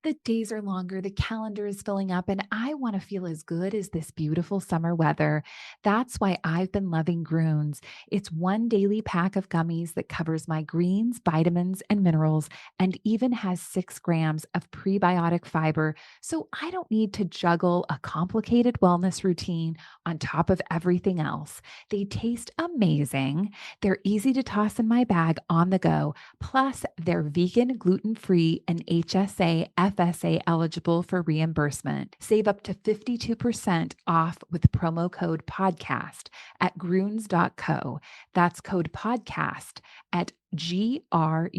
The days are longer, the calendar is filling up, and I want to feel as good as this beautiful summer weather. That's why I've been loving Groons. It's one daily pack of gummies that covers my greens, vitamins, and minerals, and even has 6 grams of prebiotic fiber, so I don't need to juggle a complicated wellness routine on top of everything else. They taste amazing. They're easy to toss in my bag on the go. Plus, they're vegan, gluten-free, and HSA, FSA eligible for reimbursement. Save up to 52% off with promo code podcast at Groons.co. That's code podcast at GRUNS.co.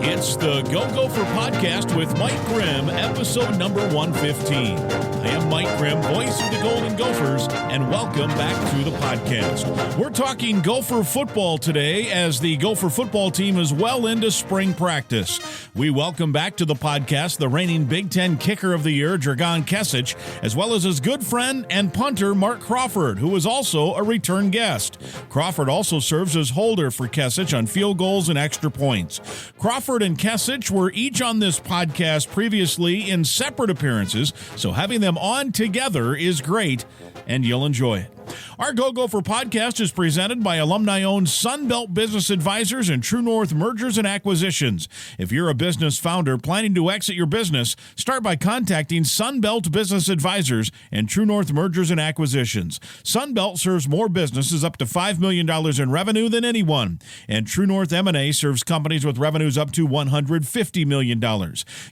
It's the Go Gopher Podcast with Mike Grimm, episode number 115. I am Mike Grimm, voice of the Golden Gophers, and welcome back to the podcast. We're talking Gopher football today as the Gopher football team is well into spring practice. We welcome back to the podcast the reigning Big Ten kicker of the year, Dragan Kesich, as well as his good friend and punter, Mark Crawford, who is also a return guest. Crawford also serves as holder for Kesich on field goals and extra points. Crawford and Kesich were each on this podcast previously in separate appearances, so having them on together is great, and you'll enjoy it. Our Go Gopher podcast is presented by alumni-owned Sunbelt Business Advisors and True North Mergers and Acquisitions. If you're a business founder planning to exit your business, start by contacting Sunbelt Business Advisors and True North Mergers and Acquisitions. Sunbelt serves more businesses up to $5 million in revenue than anyone, and True North M&A serves companies with revenues up to $150 million.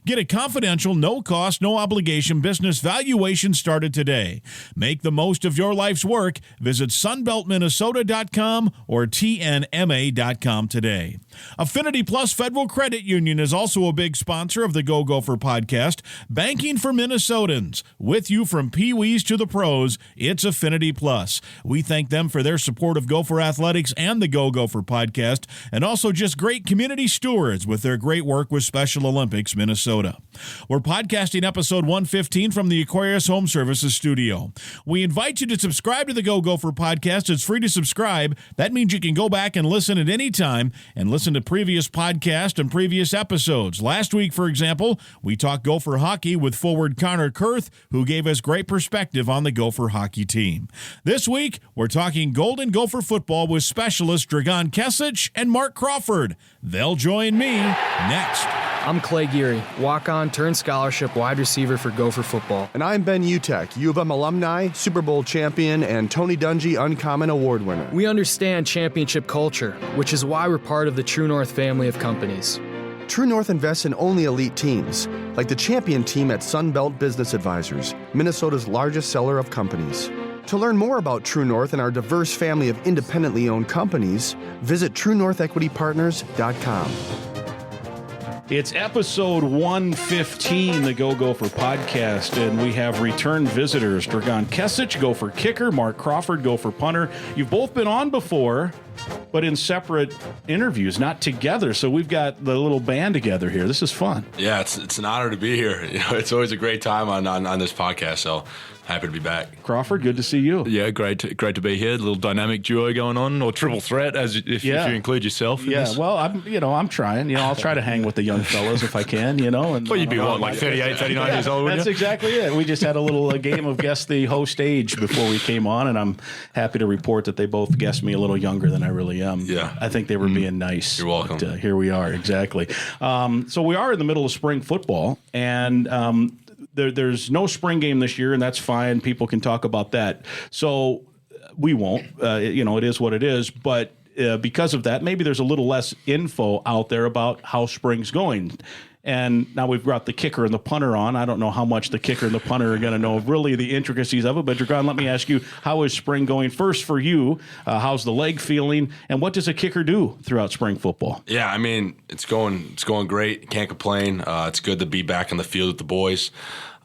Get a confidential, no-cost, no-obligation business valuation started today. Make the most of your life's work. Visit sunbeltminnesota.com or tnma.com today. Affinity Plus Federal Credit Union is also a big sponsor of the Go Gopher podcast. Banking for Minnesotans. With you from Pee-wees to the pros, it's Affinity Plus. We thank them for their support of Gopher Athletics and the Go Gopher podcast, and also just great community stewards with their great work with Special Olympics Minnesota. We're podcasting episode 115 from the Aquarius Home Services studio. We invite you to subscribe to the Go Gopher podcast. It's free to subscribe. That means you can go back and listen at any time and listen to previous podcasts and previous episodes. Last week, for example, we talked Gopher hockey with forward Connor Kurth, who gave us great perspective on the Gopher hockey team. This week, we're talking Golden Gopher football with specialist Dragan Kesich and Mark Crawford. They'll join me next. I'm Clay Geary, walk-on turned scholarship wide receiver for Gopher football. And I'm Ben Utek, U of M alumni, Super Bowl champion, and Tony Dungy Uncommon Award winner. We understand championship culture, which is why we're part of the True North family of companies. True North invests in only elite teams, like the champion team at Sunbelt Business Advisors, Minnesota's largest seller of companies. To learn more about True North and our diverse family of independently owned companies, visit TrueNorthEquityPartners.com. It's episode 115, the Go Gopher podcast, and we have return visitors, Dragan Kesich, Gopher kicker, Mark Crawford, Gopher punter. You've both been on before, but in separate interviews, not together, so we've got the little band together here. This is fun. Yeah, it's an honor to be here. You know, it's always a great time on this podcast, so happy to be back. Crawford, good to see you. Yeah, great to be here. A little dynamic duo going on, or triple threat, if you include yourself. In this. Well, I'm trying. I'll try to hang with the young fellows if I can. And well, you'd be like 38, 39 years old. That's exactly it. We just had a little game of guess the host age before we came on, and I'm happy to report that they both guessed me a little younger than I really am. Yeah, I think they were being nice. You're welcome. But, here we are, exactly. So we are in the middle of spring football, and there's no spring game this year, and that's fine. People can talk about that. So we won't. It is what it is. But because of that, maybe there's a little less info out there about how spring's going. And now we've got the kicker and the punter on. I don't know how much the kicker and the punter are going to know really the intricacies of it. But, Dragan, let me ask you, how is spring going? First for you, how's the leg feeling? And what does a kicker do throughout spring football? Yeah, I mean, it's going great. Can't complain. It's good to be back on the field with the boys.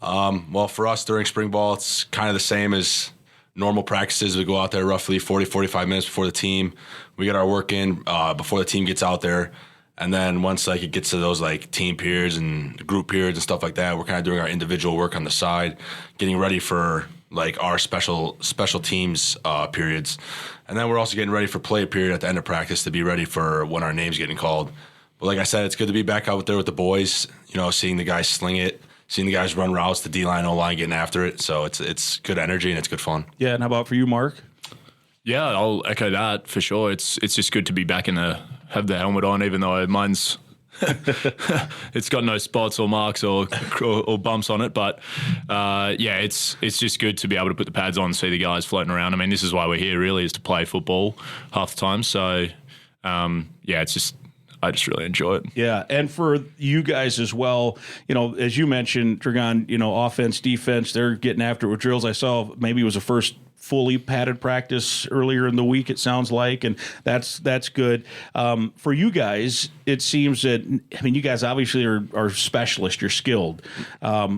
Well, for us during spring ball, it's kind of the same as normal practices. We go out there roughly 40, 45 minutes before the team. We get our work in before the team gets out there. And then once it gets to those team periods and group periods and stuff like that, we're kind of doing our individual work on the side, getting ready for like our special teams periods. And then we're also getting ready for play period at the end of practice to be ready for when our name's getting called. But like I said, it's good to be back out there with the boys, seeing the guys sling it, seeing the guys run routes, the D-line, O-line getting after it. So it's good energy and it's good fun. Yeah, and how about for you, Mark? Yeah, I'll echo that for sure. It's just good to be back have the helmet on, even though mine's it's got no spots or marks or bumps on it. But it's just good to be able to put the pads on and see the guys floating around. I mean, this is why we're here, really, is to play football half the time. So I just really enjoy it. Yeah, and for you guys as well, as you mentioned, Dragan, offense, defense, they're getting after it with drills. I saw maybe it was the first fully padded practice earlier in the week, it sounds like, and that's good. For you guys, it seems that, you guys obviously are specialists, you're skilled.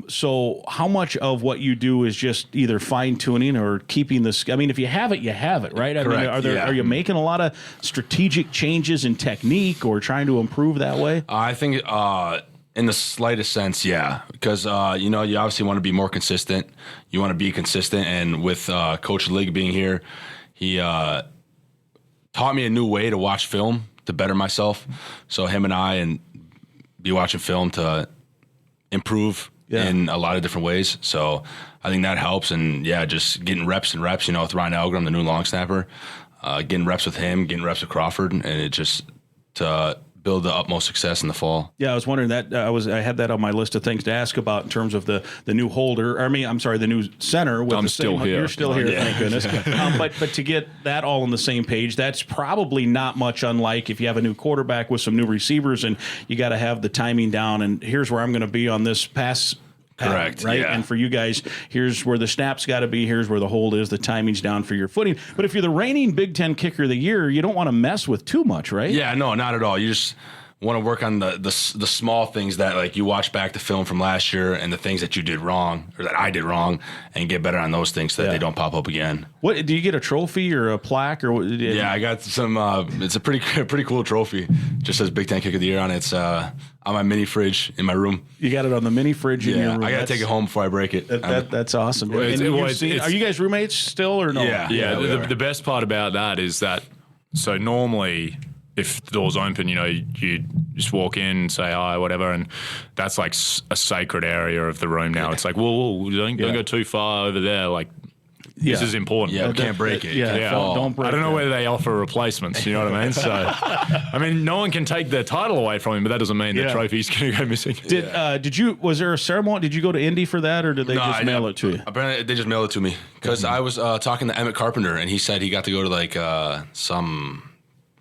So how much of what you do is just either fine-tuning or keeping this? If you have it, you have it, right? Correct. Are you making a lot of strategic changes in technique or trying to improve that way? I think in the slightest sense, yeah, because you obviously want to be more consistent. You want to be consistent, and with Coach Ligg being here, he taught me a new way to watch film to better myself. So him and I be watching film to improve in a lot of different ways. So I think that helps, and just getting reps and reps. With Ryan Algram, the new long snapper, getting reps with him, getting reps with Crawford, and it just to build the utmost success in the fall. Yeah, I was wondering that. I had that on my list of things to ask about in terms of the new holder. The new center. I'm still here. You're still here, thank goodness. But to get that all on the same page, that's probably not much unlike if you have a new quarterback with some new receivers and you got to have the timing down. And here's where I'm going to be on this pass. Correct. Right. Yeah. And for you guys, here's where the snap's got to be. Here's where the hold is. The timing's down for your footing. But if you're the reigning Big Ten kicker of the year, you don't want to mess with too much, right? Yeah, no, not at all. You just want to work on the small things that, like, you watch back the film from last year and the things that you did wrong or that I did wrong, and get better on those things so that they don't pop up again. What do you get, a trophy or a plaque or what? Yeah, I got some. It's a pretty cool trophy. Just says Big Ten Kicker of the Year on it. It's on my mini fridge in my room. You got it on the mini fridge in your room. I got to take it home before I break it. That's awesome. Well, are you guys roommates still or no? Yeah. The best part about that is that, so normally if the door's open, you just walk in, say hi, whatever, and that's like a sacred area of the room now. It's like, whoa, don't go too far over there. Like, this is important. Yeah, we can't break it. Yeah. Don't break it. I don't know whether they offer replacements, you know what I mean? So, no one can take the title away from him, but that doesn't mean the trophy's going to go missing. Was there a ceremony? Did you go to Indy for that, or did they just mail it to you? Apparently, they just mailed it to me. Because I was talking to Emmett Carpenter, and he said he got to go to, like, some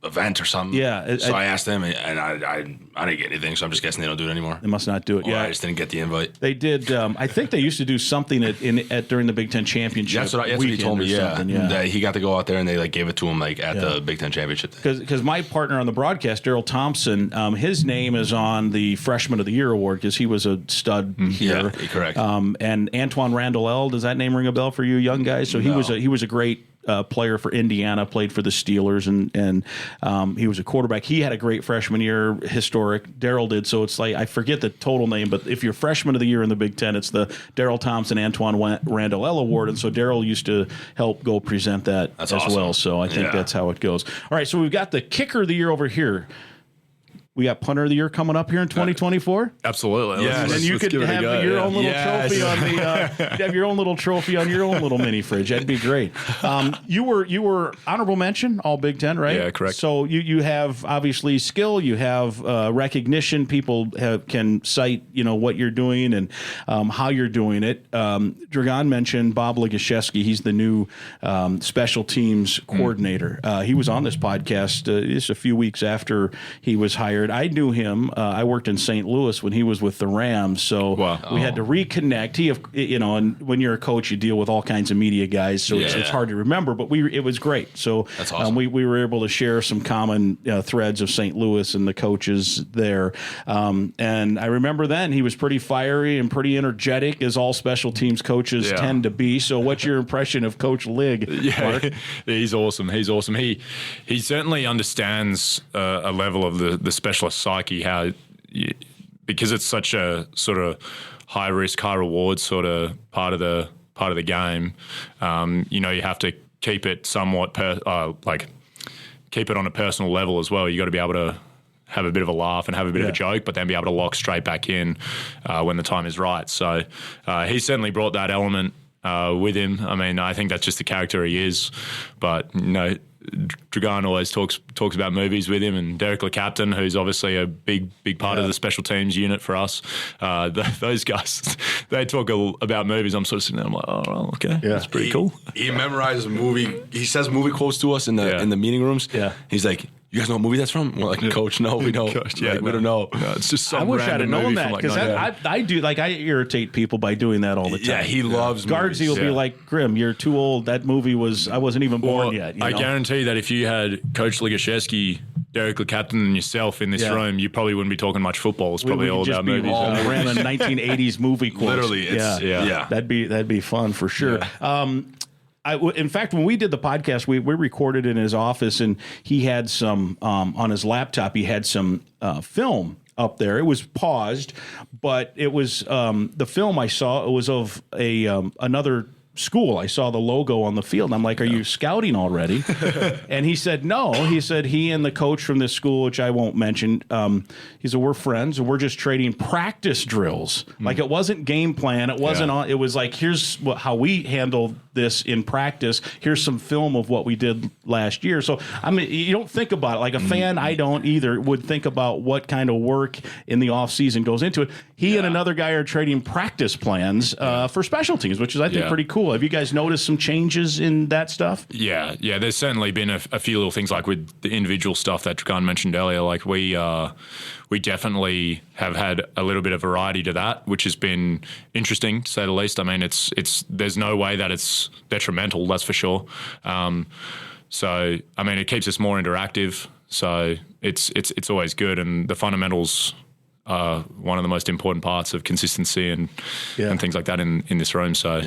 event or something. Yeah. So I asked them, and I didn't get anything, so I'm just guessing they don't do it anymore. They must not do it. I just didn't get the invite. They did. I think they used to do something during the Big Ten Championship. That's what he told me. That he got to go out there and they gave it to him at the Big Ten Championship. Because my partner on the broadcast, Daryl Thompson, his name is on the Freshman of the Year award because he was a stud here. Yeah, correct. And Antoine Randall, does that name ring a bell for you young guys? So he was a great player for Indiana, played for the Steelers, and he was a quarterback. He had a great freshman year, historic. Daryl did, so it's like, I forget the total name, but if you're freshman of the year in the Big Ten, it's the Daryl Thompson Antoine Randall Award, and so Daryl used to help go present that as awesome. well, so I think that's how it goes. All right, so we've got the kicker of the year over here. We got punter of the year coming up here in 2024. Absolutely. Yeah, and you could have your own little trophy on have your own little trophy on your own little mini fridge. That'd be great. You were honorable mention All Big Ten, right? Yeah, correct. So you have obviously skill. You have recognition. People can cite what you're doing and how you're doing it. Dragan mentioned Bob Legashevsky. He's the new special teams coordinator. He was on this podcast just a few weeks after he was hired. I knew him. I worked in St. Louis when he was with the Rams, so we had to reconnect. And when you're a coach, you deal with all kinds of media guys, so it's hard to remember. But it was great. So that's awesome. We were able to share some common threads of St. Louis and the coaches there. And I remember then he was pretty fiery and pretty energetic, as all special teams coaches tend to be. So what's your impression of Coach Ligg, Mark? He's awesome. He certainly understands a level of the specialist psyche, because it's such a sort of high risk, high reward sort of part of the part of the game, you have to keep it somewhat keep it on a personal level as well. You got to be able to have a bit of a laugh and have a bit of a joke, but then be able to lock straight back in when the time is right. So he certainly brought that element with him. I mean, I think that's just the character he is. But Dragan always talks about movies with him, and Derek LeCaptain, who's obviously a big part of the special teams unit for us. Those guys, they talk about movies. I'm sort of sitting there, I'm like, oh, well, okay, that's pretty cool. He memorizes movie. He says movie quotes to us in the meeting rooms. Yeah, he's like, you guys know what movie that's from? We're like, Coach, no, we don't. Coach, we don't know. No, it's just some I wish I'd have known that, because I irritate people by doing that all the time. Yeah, he loves Guardsy will be like, Grimm, you're too old. That movie I wasn't even born yet. I guarantee that if you had Coach Ligashevsky, Derek LeCaptain, and yourself in this room, you probably wouldn't be talking much football. It's probably all about movies. All random 1980s movie quotes. Literally, that'd be fun for sure. Yeah. In fact, when we did the podcast, we recorded in his office, and he had some on his laptop. He had some film up there. It was paused, but it was the film I saw. It was of another school. I saw the logo on the field, and I'm like, are you scouting already? And he said no. He said he and the coach from this school, which I won't mention, he said, we're friends, and we're just trading practice drills. Like, it wasn't game plan. It wasn't on. It was like, here's how we handled this in practice. Here's some film of what we did last year. So, I mean, you don't think about it. Like a fan, I don't either, would think about what kind of work in the offseason goes into it. He and another guy are trading practice plans for special teams, which is, I think, pretty cool. Have you guys noticed some changes in that stuff? Yeah. There's certainly been a few little things, like with the individual stuff that Dragan mentioned earlier. Like we definitely have had a little bit of variety to that, which has been interesting, to say the least. I mean, it's there's no way that it's detrimental, that's for sure. So I mean, it keeps us more interactive. So it's always good, and the fundamentals are one of the most important parts of consistency and things like that in this room. So.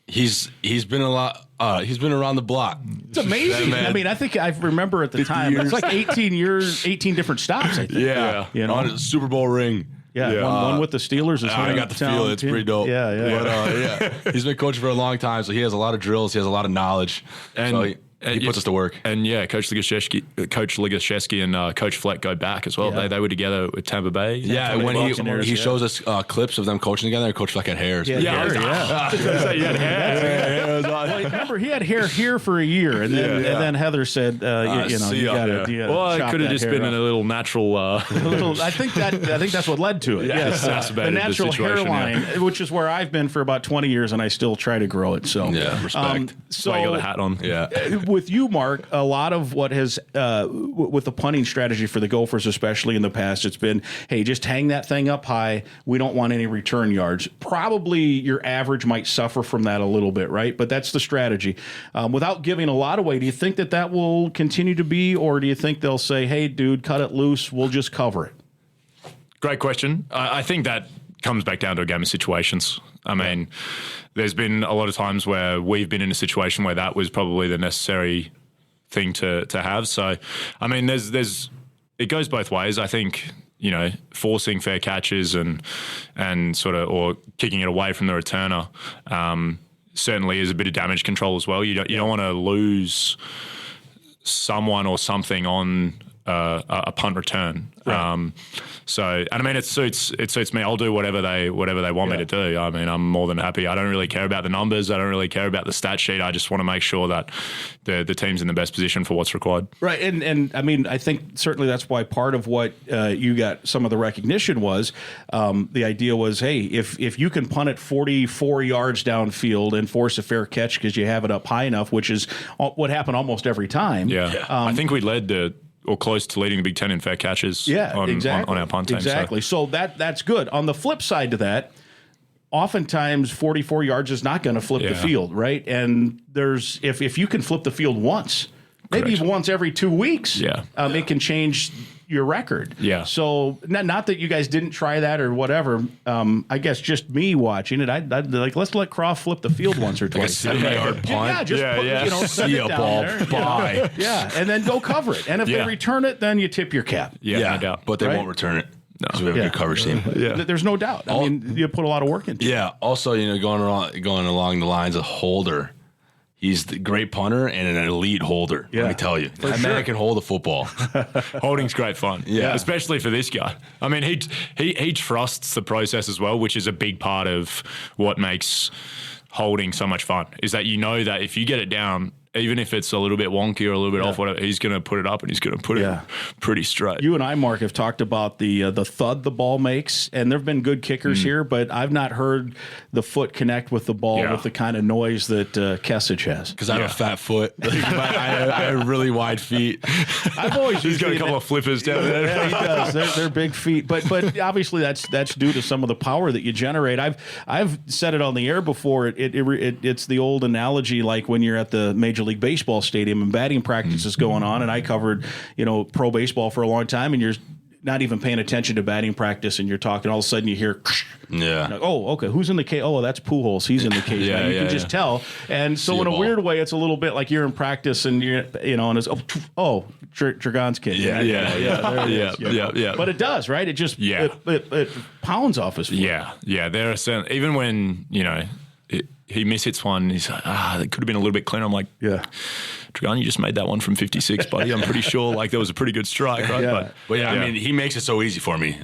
He's been a lot. He's been around the block. It's amazing. I mean, I think I remember at the time it's like 18 years, 18 different stops. I think. Yeah. On a Super Bowl ring. Yeah. One with the Steelers. I got the feel. It's pretty dope. Yeah. But, he's been coaching for a long time, so he has a lot of drills. He has a lot of knowledge. And so he puts us to work. And Coach Ligashevsky and Coach Fleck go back as well. Yeah. They were together with Tampa Bay. Yeah, when he shows us clips of them coaching together, Coach Fleck had hair. He had hair. Well, remember, he had hair here for a year, and then Heather said, you got to. Well, it could have just been in a little natural. I think that's what led to it. Yes, the natural hairline, which is where I've been for about 20 years, and I still try to grow it. So respect. So why you got the hat on. Yeah. With you, Mark, a lot of what has with the punting strategy for the Gophers, especially in the past, it's been, hey, just hang that thing up high. We don't want any return yards. Probably your average might suffer from that a little bit, right? But that's the strategy. Without giving a lot away, do you think that will continue to be, or do you think they'll say, hey, dude, cut it loose, we'll just cover it? Great question. I think that comes back down to a game of situations. I mean, there's been a lot of times where we've been in a situation where that was probably the necessary thing to have. So, I mean, it goes both ways. I think, forcing fair catches and sort of, or kicking it away from the returner, certainly is a bit of damage control as well. You don't want to lose someone or something on a punt return. Right. And I mean, it suits me. I'll do whatever they want me to do. I mean, I'm more than happy. I don't really care about the numbers. I don't really care about the stat sheet. I just want to make sure that the team's in the best position for what's required. Right. And I mean, I think certainly that's why part of what you got some of the recognition was, the idea was, hey, if you can punt it 44 yards downfield and force a fair catch because you have it up high enough, which is what happened almost every time. Yeah. I think we led or close to leading the Big Ten in fair catches on our punt team. Exactly. So that's good. On the flip side to that, oftentimes 44 yards is not going to flip the field, right? And there's if you can flip the field once, maybe even once every 2 weeks, it can change your record. Yeah. So not that you guys didn't try that or whatever. I guess just me watching it, I'd like, let's let Croft flip the field once or twice. Like a 70-yard punt. Send it down there. Bye. And then go cover it. And if they return it, then you tip your cap. Yeah, no doubt. But they won't return it. because we have a good coverage team. There's no doubt. I mean, you put a lot of work into it. Yeah. Also, going along the lines of holder. He's the great punter and an elite holder. Let me tell you, that man can hold a football. Holding's great fun. Yeah, especially for this guy. I mean, he trusts the process as well, which is a big part of what makes holding so much fun. Is that that if you get it down, even if it's a little bit wonky or a little bit off, whatever, he's going to put it up and he's going to put it pretty straight. You and I, Mark, have talked about the thud the ball makes, and there have been good kickers here, but I've not heard the foot connect with the ball with the kind of noise that Kesich has. Because I have a fat foot. I have really wide feet. I've always He's got a couple of flippers down there. Yeah, he does. They're big feet, but obviously that's due to some of the power that you generate. I've said it on the air before. It's the old analogy, like when you're at the Major League Baseball stadium and batting practice is going on, and I covered pro baseball for a long time, and you're not even paying attention to batting practice, and you're talking, all of a sudden you hear like, oh, okay, who's in the cage? Oh, that's Pujols, he's in the cage. You can just tell. And so in a weird way, it's a little bit like you're in practice and and it's Dragan's kid. Yeah. But it does, right? It just it pounds off his foot. Yeah. There are certain, even when he mishits one, he's like, that could have been a little bit cleaner. I'm like, Dragan, you just made that one from 56, buddy. I'm pretty sure there was a pretty good strike, right? But I mean, he makes it so easy for me.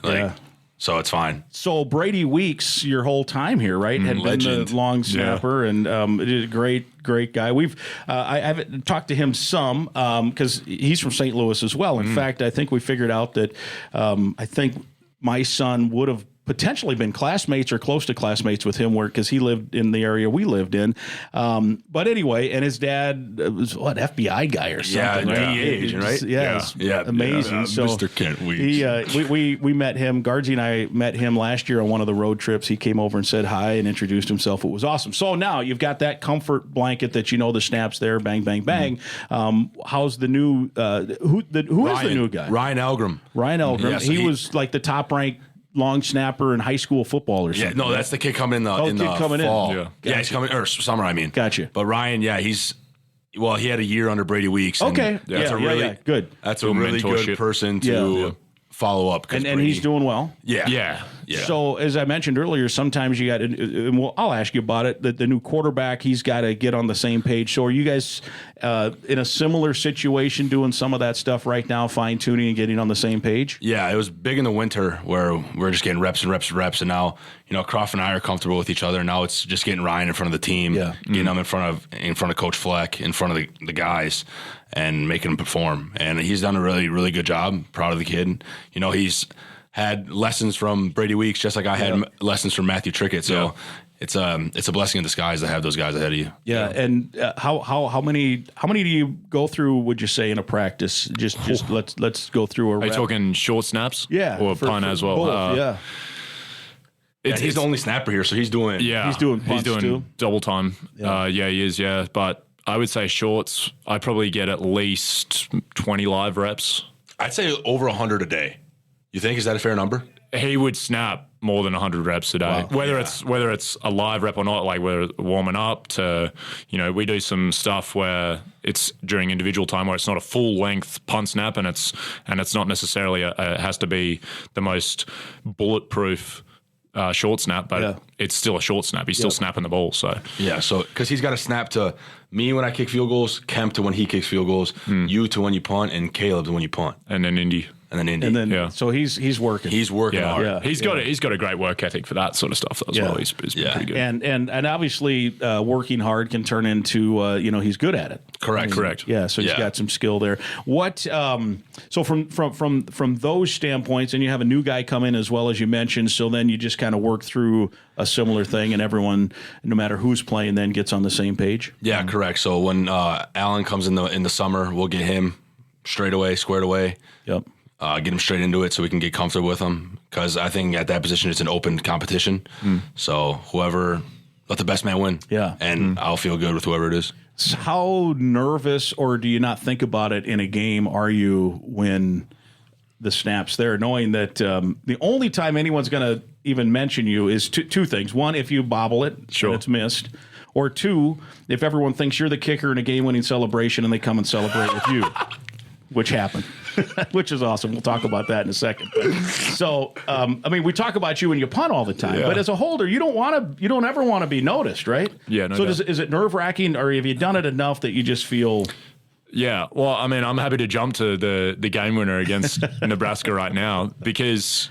So it's fine. So Brady Weeks, your whole time here, right? Had legend. been the long snapper and a great guy. I've talked to him some because he's from St. Louis as well. In fact, I think we figured out that I think my son would have potentially been classmates or close to classmates with him, because he lived in the area we lived in. But anyway, and his dad was FBI guy or something. Yeah, DEA agent, right? Yeah, amazing. Yeah, so Mr. Kent Weeks. We met him. Guardsy and I met him last year on one of the road trips. He came over and said hi and introduced himself. It was awesome. So now you've got that comfort blanket that the snaps there, bang, bang, bang. How's the new? Who is the new guy? Ryan Elgrim. Yeah, so he was like the top ranked long snapper in high school football or something. Yeah, no, that's the kid coming in the fall. Yeah, he's coming, or summer, I mean. Gotcha. But Ryan, he had a year under Brady Weeks. Okay. That's good. That's a really good person to follow up. And he's doing well. Yeah. So as I mentioned earlier, sometimes you got, and I'll ask you about it, the new quarterback, he's got to get on the same page. So are you guys in a similar situation doing some of that stuff right now, fine-tuning and getting on the same page? Yeah, it was big in the winter where we're just getting reps and reps and reps, and now, Crawford and I are comfortable with each other, and now it's just getting Ryan in front of the team, getting him in front of Coach Fleck, in front of the guys, and making him perform. And he's done a really, really good job. Proud of the kid. He's had lessons from Brady Weeks, just like I had lessons from Matthew Trickett. So it's a blessing in disguise to have those guys ahead of you. Yeah, and how many do you go through? Would you say in a practice? Just let's go through a. Are you talking short snaps? Yeah, or punt as well. Both, He's the only snapper here, so he's doing. Yeah, he's doing too. Double time. Yeah. He is. Yeah, but I would say shorts. I probably get at least 20 live reps. I'd say over 100 a day. You think, is that a fair number? He would snap more than 100 reps a day. Wow. Whether it's a live rep or not, like we're warming up to, we do some stuff where it's during individual time where it's not a full length punt snap, and it's not necessarily it has to be the most bulletproof short snap, but it's still a short snap. He's still snapping the ball. So because he's got to snap to me when I kick field goals, Kemp to when he kicks field goals, you to when you punt, and Caleb to when you punt, and then Indy. So he's working. He's working hard. Yeah. He's got a great work ethic for that sort of stuff as well. He's pretty good. And obviously working hard can turn into he's good at it. Correct. Yeah. So he's got some skill there. What? So from those standpoints, and you have a new guy come in as well, as you mentioned. So then you just kind of work through a similar thing, and everyone, no matter who's playing, then gets on the same page. Yeah, correct. So when Allen comes in the summer, we'll get him squared away. Yep. Get him straight into it so we can get comfortable with him, because I think at that position it's an open competition. So let the best man win. Yeah. And I'll feel good with whoever it is. So how nervous, or do you not think about it in a game, are you when the snap's there, knowing that the only time anyone's going to even mention you is two things. One, if you bobble it and it's missed. Or two, if everyone thinks you're the kicker in a game-winning celebration and they come and celebrate with you. Which happened. which is awesome. We'll talk about that in a second. But, so, we talk about you when you punt all the time, but as a holder, you don't ever want to be noticed, right? Yeah. No so doubt. is it nerve wracking, or have you done it enough that you just feel? Yeah, well, I mean, I'm happy to jump to the game winner against Nebraska right now, because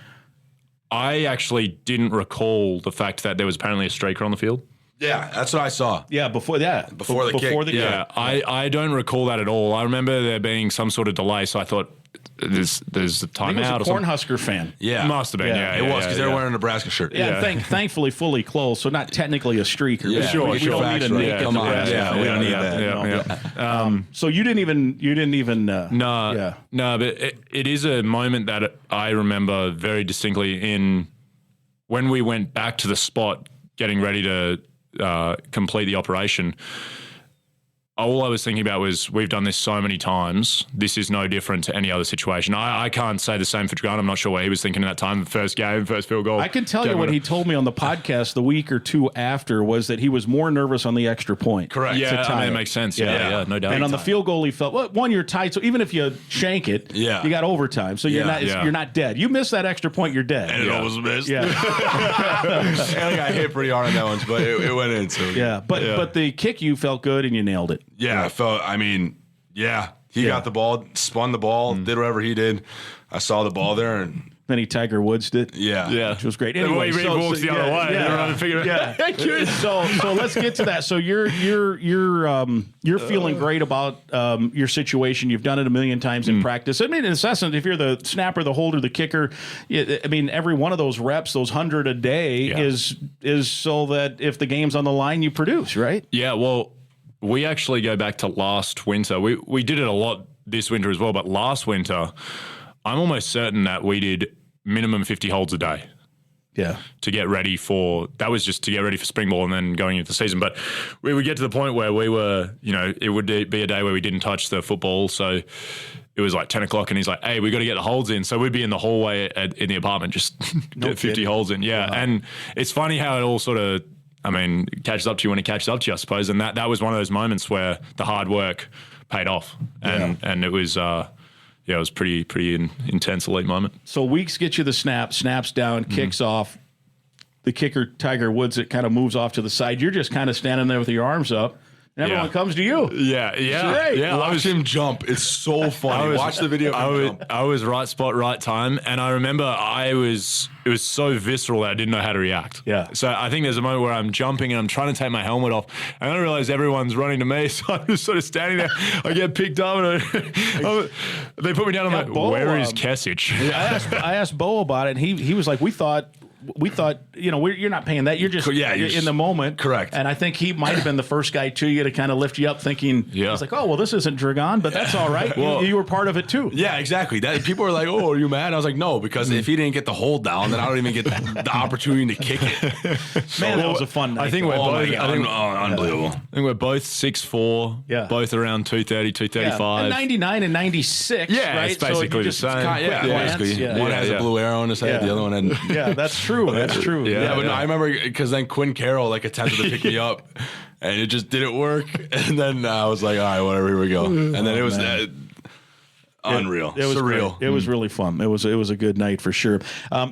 I actually didn't recall the fact that there was apparently a streaker on the field. Yeah, that's what I saw. Yeah, before that. Before the kick. Yeah, I don't recall that at all. I remember there being some sort of delay, so I thought there's a timeout or something. Cornhusker fan. Yeah. Must have been, yeah. It was, because they were wearing a Nebraska shirt. Yeah, thankfully fully clothed, so not technically a streaker. Yeah, we don't need a naked Come on. Nebraska Yeah, fan. we don't need that. Yeah. So you didn't even. No, but it is a moment that I remember very distinctly in when we went back to the spot getting ready to complete the operation. All I was thinking about was, we've done this so many times. This is no different to any other situation. I can't say the same for Dragan. I'm not sure what he was thinking at that time. First game, first field goal. I can tell you what he told me on the podcast the week or two after was that he was more nervous on the extra point. Correct. Yeah, it makes sense. Yeah, no doubt. And on the field goal, he felt, well, one, you're tight, so even if you shank it, you got overtime, so you're not dead. You miss that extra point, you're dead. And it almost missed. Yeah. I got hit pretty hard on that one, but it went in. So but the kick, you felt good and you nailed it. Yeah, he got the ball, spun the ball, did whatever he did. I saw the ball there, and then he Tiger Woods did. Yeah. Which was great. And Anyway, he walks the other way. So let's get to that. So you're feeling great about your situation. You've done it a million times in practice. I mean, in essence, if you're the snapper, the holder, the kicker, every one of those reps, those 100 a day, is so that if the game's on the line, you produce, right? Yeah, well, we actually go back to last winter. We did it a lot this winter as well, but last winter, I'm almost certain that we did minimum 50 holds a day. Yeah. To get ready for, that was just to get ready for spring ball and then going into the season. But we would get to the point where we were, it would be a day where we didn't touch the football. So it was like 10 o'clock and he's like, hey, we got to get the holds in. So we'd be in the hallway in the apartment, just get 50 holds in. Yeah. Wow. And it's funny how it all sort of, catches up to you when it catches up to you, I suppose. And that was one of those moments where the hard work paid off. And it was, it was pretty intense elite moment. So Weeks gets you the snaps down, kicks off. The kicker, Tiger Woods, it kind of moves off to the side. You're just kind of standing there with your arms up. And everyone comes to you. Yeah. Great. Watch him jump. It's so funny. Watch the video. I was right spot, right time. And I remember it was so visceral that I didn't know how to react. Yeah. So I think there's a moment where I'm jumping and I'm trying to take my helmet off. And I realize everyone's running to me. So I'm just sort of standing there. I get picked up and they put me down. I'm like, where is Kesich? I asked Bo about it. And he was like, we thought, you're not paying that. You're just you're in the moment. Correct. And I think he might have been the first guy to you to kind of lift you up thinking, he's like, oh, well, this isn't Dragan, but that's all right. Well, you were part of it too. Yeah, exactly. People were like, oh, are you mad? I was like, no, because if he didn't get the hold down, then I don't even get the opportunity to kick it. Man, that was a fun night. I think we're both, unbelievable. I think we're both 6'4", both around 230, 235. And 99 and 96, right? It's basically the same. Basically. One has a blue arrow on his head, the other one had... Yeah, that's true. That's true. But no, I remember because then Quinn Carroll attempted to pick me up, and it just didn't work. And then I was like, all right, whatever, here we go. And then it was unreal. It was surreal. Great. It was really fun. It was a good night for sure.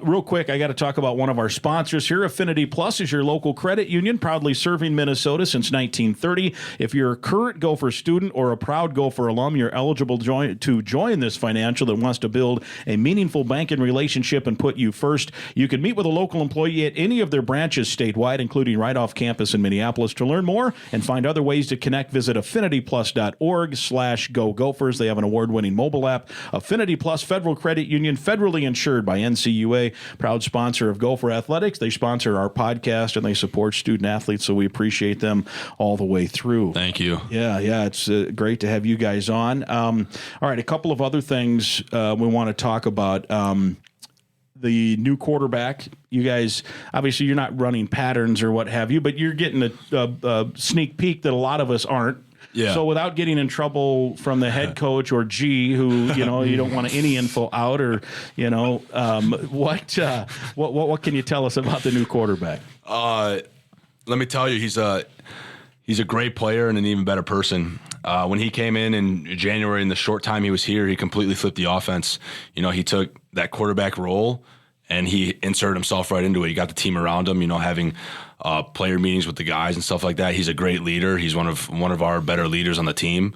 Real quick, I got to talk about one of our sponsors here. Affinity Plus is your local credit union, proudly serving Minnesota since 1930. If you're a current Gopher student or a proud Gopher alum, you're eligible to join this financial that wants to build a meaningful banking relationship and put you first. You can meet with a local employee at any of their branches statewide, including right off campus in Minneapolis. To learn more and find other ways to connect, visit affinityplus.org/Go Gophers. They have an award-winning mobile app. Affinity Plus Federal Credit Union, federally insured by NCUA, proud sponsor of Gopher Athletics. They sponsor our podcast and they support student athletes, so we appreciate them all the way through. Thank you. Yeah, it's great to have you guys on. All right, a couple of other things we want to talk about. The new quarterback, you guys, obviously you're not running patterns or what have you, but you're getting a sneak peek that a lot of us aren't. Yeah. So without getting in trouble from the head coach or G, who you don't want any info out, or what can you tell us about the new quarterback? Let me tell you, he's He's a great player and an even better person. When he came in January, in the short time he was here, he completely flipped the offense. You know, he took that quarterback role and he inserted himself right into it. He got the team around him, you know, having player meetings with the guys and stuff like that. He's a great leader. He's one of our better leaders on the team.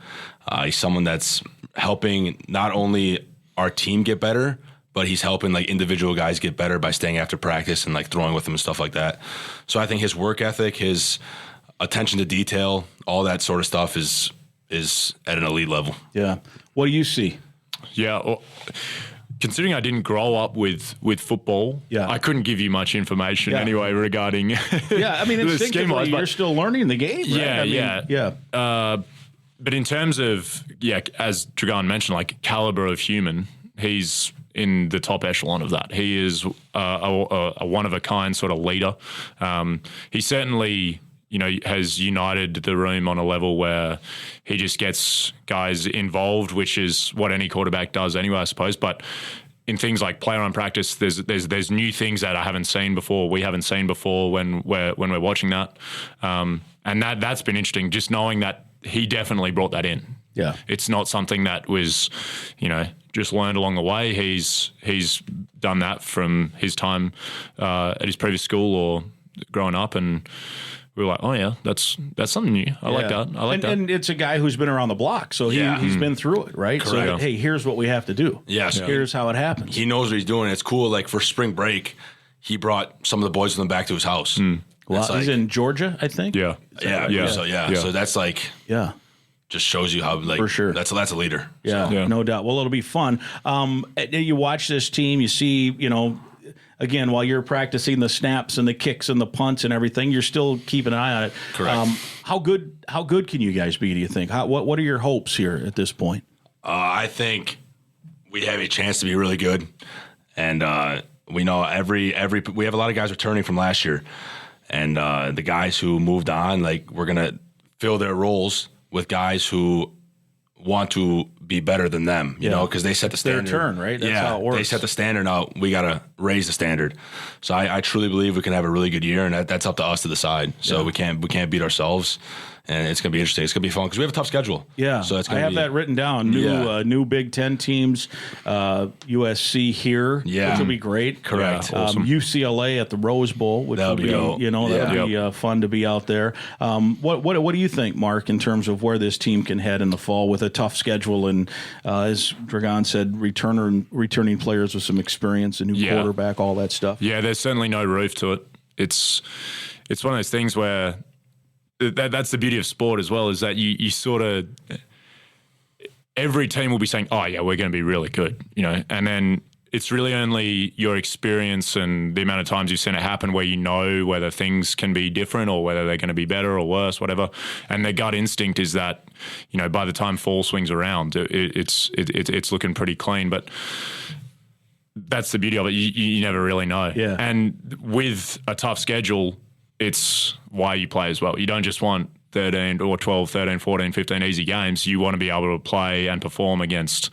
He's someone that's helping not only our team get better, but he's helping like individual guys get better by staying after practice and like throwing with them and stuff like that. So I think his work ethic, his attention to detail, all that sort of stuff is at an elite level. Yeah. What do you see? Yeah. Well, considering I didn't grow up with football, I couldn't give you much information anyway regarding I mean, instinctively, you're still learning the game, right? But in terms of, as Dragan mentioned, like caliber of human, he's in the top echelon of that. He is a one-of-a-kind sort of leader. He certainly, you know, has united the room on a level where he just gets guys involved, which is what any quarterback does anyway, I suppose. But in things like player on practice, there's new things that I haven't seen before. We haven't seen before when we're watching that, and that's been interesting. Just knowing that he definitely brought that in. Yeah, it's not something that was, you know, just learned along the way. He's done that from his time at his previous school or growing up, and we were like, oh yeah, that's something new. I like that. And it's a guy who's been around the block, so he's been through it, right? Correct. So hey, here's what we have to do. Yes. Here's how it happens. He knows what he's doing. It's cool. Like for spring break, he brought some of the boys with him back to his house. Well, he's in Georgia, I think. So that's like just shows you how, like, for sure, that's a leader. Yeah, no doubt. Well, it'll be fun. You watch this team, you see, you know, again, while you're practicing the snaps and the kicks and the punts and everything, you're still keeping an eye on it. Correct. How good can you guys be, do you think? What are your hopes here at this point? I think we have a chance to be really good, and we know we have a lot of guys returning from last year, and the guys who moved on, like, we're gonna fill their roles with guys who want to be better than them, you know, because they set the standard. Their turn, right? That's how it works. They set the standard. Now we got to raise the standard. So I truly believe we can have a really good year, and that's up to us to decide. So we can't beat ourselves, and it's going to be interesting. It's going to be fun because we have a tough schedule. Yeah, so I have that written down. New Big Ten teams, USC here, which will be great. Correct. Awesome. UCLA at the Rose Bowl, which will be that'll be fun to be out there. What do you think, Mark, in terms of where this team can head in the fall with a tough schedule and, as Dragan said, returning players with some experience, a new quarterback, all that stuff? Yeah, there's certainly no roof to it. It's one of those things where that's the beauty of sport as well, is that you sort of, every team will be saying, oh yeah, we're going to be really good, you know, and then it's really only your experience and the amount of times you've seen it happen where you know whether things can be different or whether they're going to be better or worse, whatever. And the gut instinct is that, you know, by the time fall swings around, it's looking pretty clean. But that's the beauty of it. You never really know. Yeah. And with a tough schedule, it's why you play as well. You don't just want 13 or 12, 13, 14, 15 easy games. You want to be able to play and perform against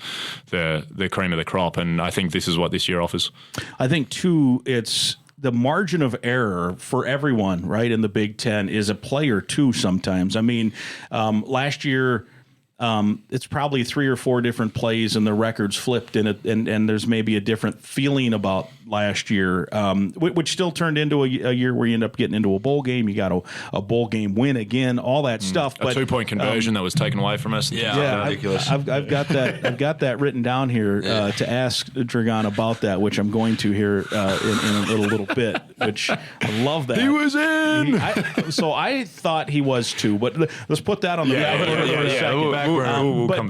the cream of the crop, and I think this is what this year offers. I think, too, it's the margin of error for everyone, right, in the Big Ten is a play or two sometimes. I mean, last year, it's probably 3 or 4 different plays and the records flipped in it, and there's maybe a different feeling about last year, which still turned into a year where you end up getting into a bowl game. You got a bowl game win again, all that stuff. A 2-point conversion that was taken away from us. Yeah, ridiculous. I've got that. I've got that written down here to ask Dragan about that, which I'm going to here in a little bit. Which I love that he was in. So I thought he was too, but let's put that on the back burner for a second.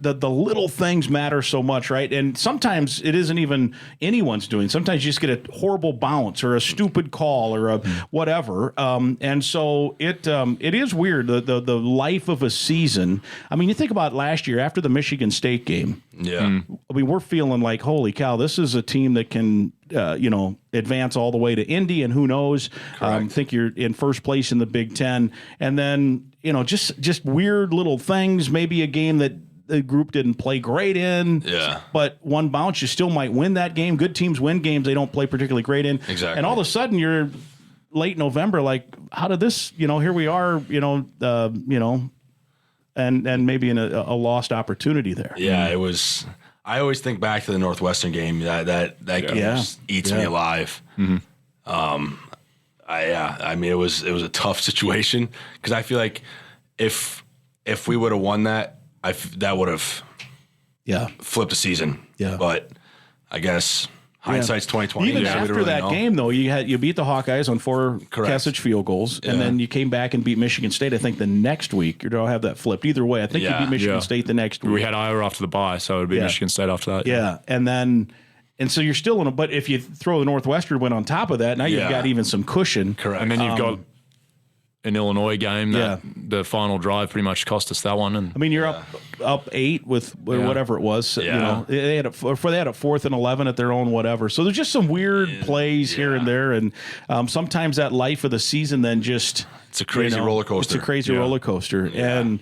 But the little things matter so much, right? And sometimes it isn't even anyone's doing. Sometimes you just get a horrible bounce or a stupid call or a whatever. And so it is weird, the life of a season. I mean, you think about last year after the Michigan State game. Yeah. I mean, we're feeling like, holy cow, this is a team that can, advance all the way to Indy, and who knows? Think you're in first place in the Big Ten. And then, just weird little things, maybe a game that the group didn't play great in. Yeah. But one bounce, you still might win that game. Good teams win games they don't play particularly great in. Exactly. And all of a sudden, you're late November, like, how did this, here we are, and maybe in a lost opportunity there. Yeah, it was. I always think back to the Northwestern game. That game just eats me alive. Mm-hmm. I mean, it was a tough situation because I feel like if we would have won that, that would have flipped the season. Yeah, but I guess hindsight's 2020. Even after that game, though, you beat the Hawkeyes on 4 Kesich field goals, and then you came back and beat Michigan State. I think the next week, or do I have that flipped? Either way, I think you beat Michigan State the next week. We had Iowa after the bye, so it would be Michigan State after that. Yeah, and so you're still in but if you throw the Northwestern win on top of that, now you've got even some cushion. Correct. And then you've got an Illinois game that the final drive pretty much cost us that one. And I mean, you're up 8 with whatever it was. They had a 4th and 11 at their own whatever. So there's just some weird plays here and there, and sometimes that life of the season then just it's a crazy roller coaster. It's a crazy roller coaster, and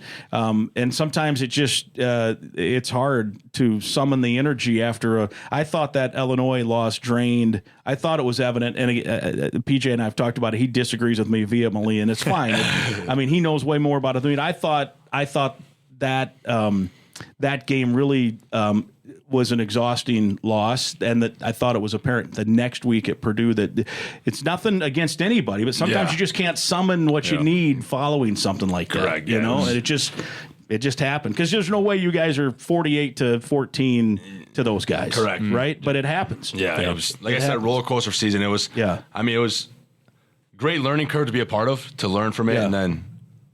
sometimes it just it's hard to summon the energy after I thought that Illinois loss drained. I thought it was evident, and PJ and I have talked about it. He disagrees with me vehemently, and it's fine. I mean, he knows way more about it than me. I thought that that game really was an exhausting loss, and that I thought it was apparent the next week at Purdue that it's nothing against anybody, but sometimes you just can't summon what you need following something like that. And it just happened because there's no way you guys are 48-14 to those guys. Correct. Right? But it happens. Yeah. It was, like I said, roller coaster season. It was, I mean, it was great learning curve to be a part of, to learn from it, and then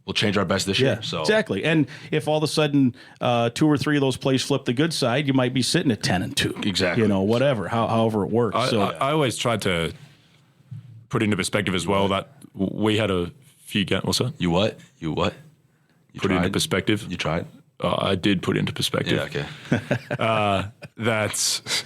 we'll change our best this year. So exactly. And if all of a sudden 2 or 3 of those plays flip the good side, you might be sitting at 10-2. Exactly. Whatever, however it works. I always tried to put into perspective as well that we had a few games. What's that? You what? You put it into perspective. You tried? I did put into perspective. Yeah, okay. That's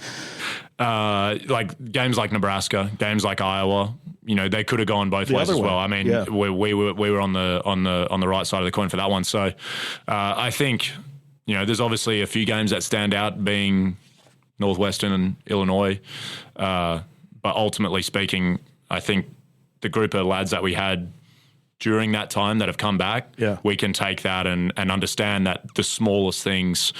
like games like Nebraska, games like Iowa. They could have gone both ways as well. I mean, we were on the right side of the coin for that one. So I think there's obviously a few games that stand out, being Northwestern and Illinois. But ultimately speaking, I think the group of lads that we had during that time that have come back, we can take that and understand that the smallest things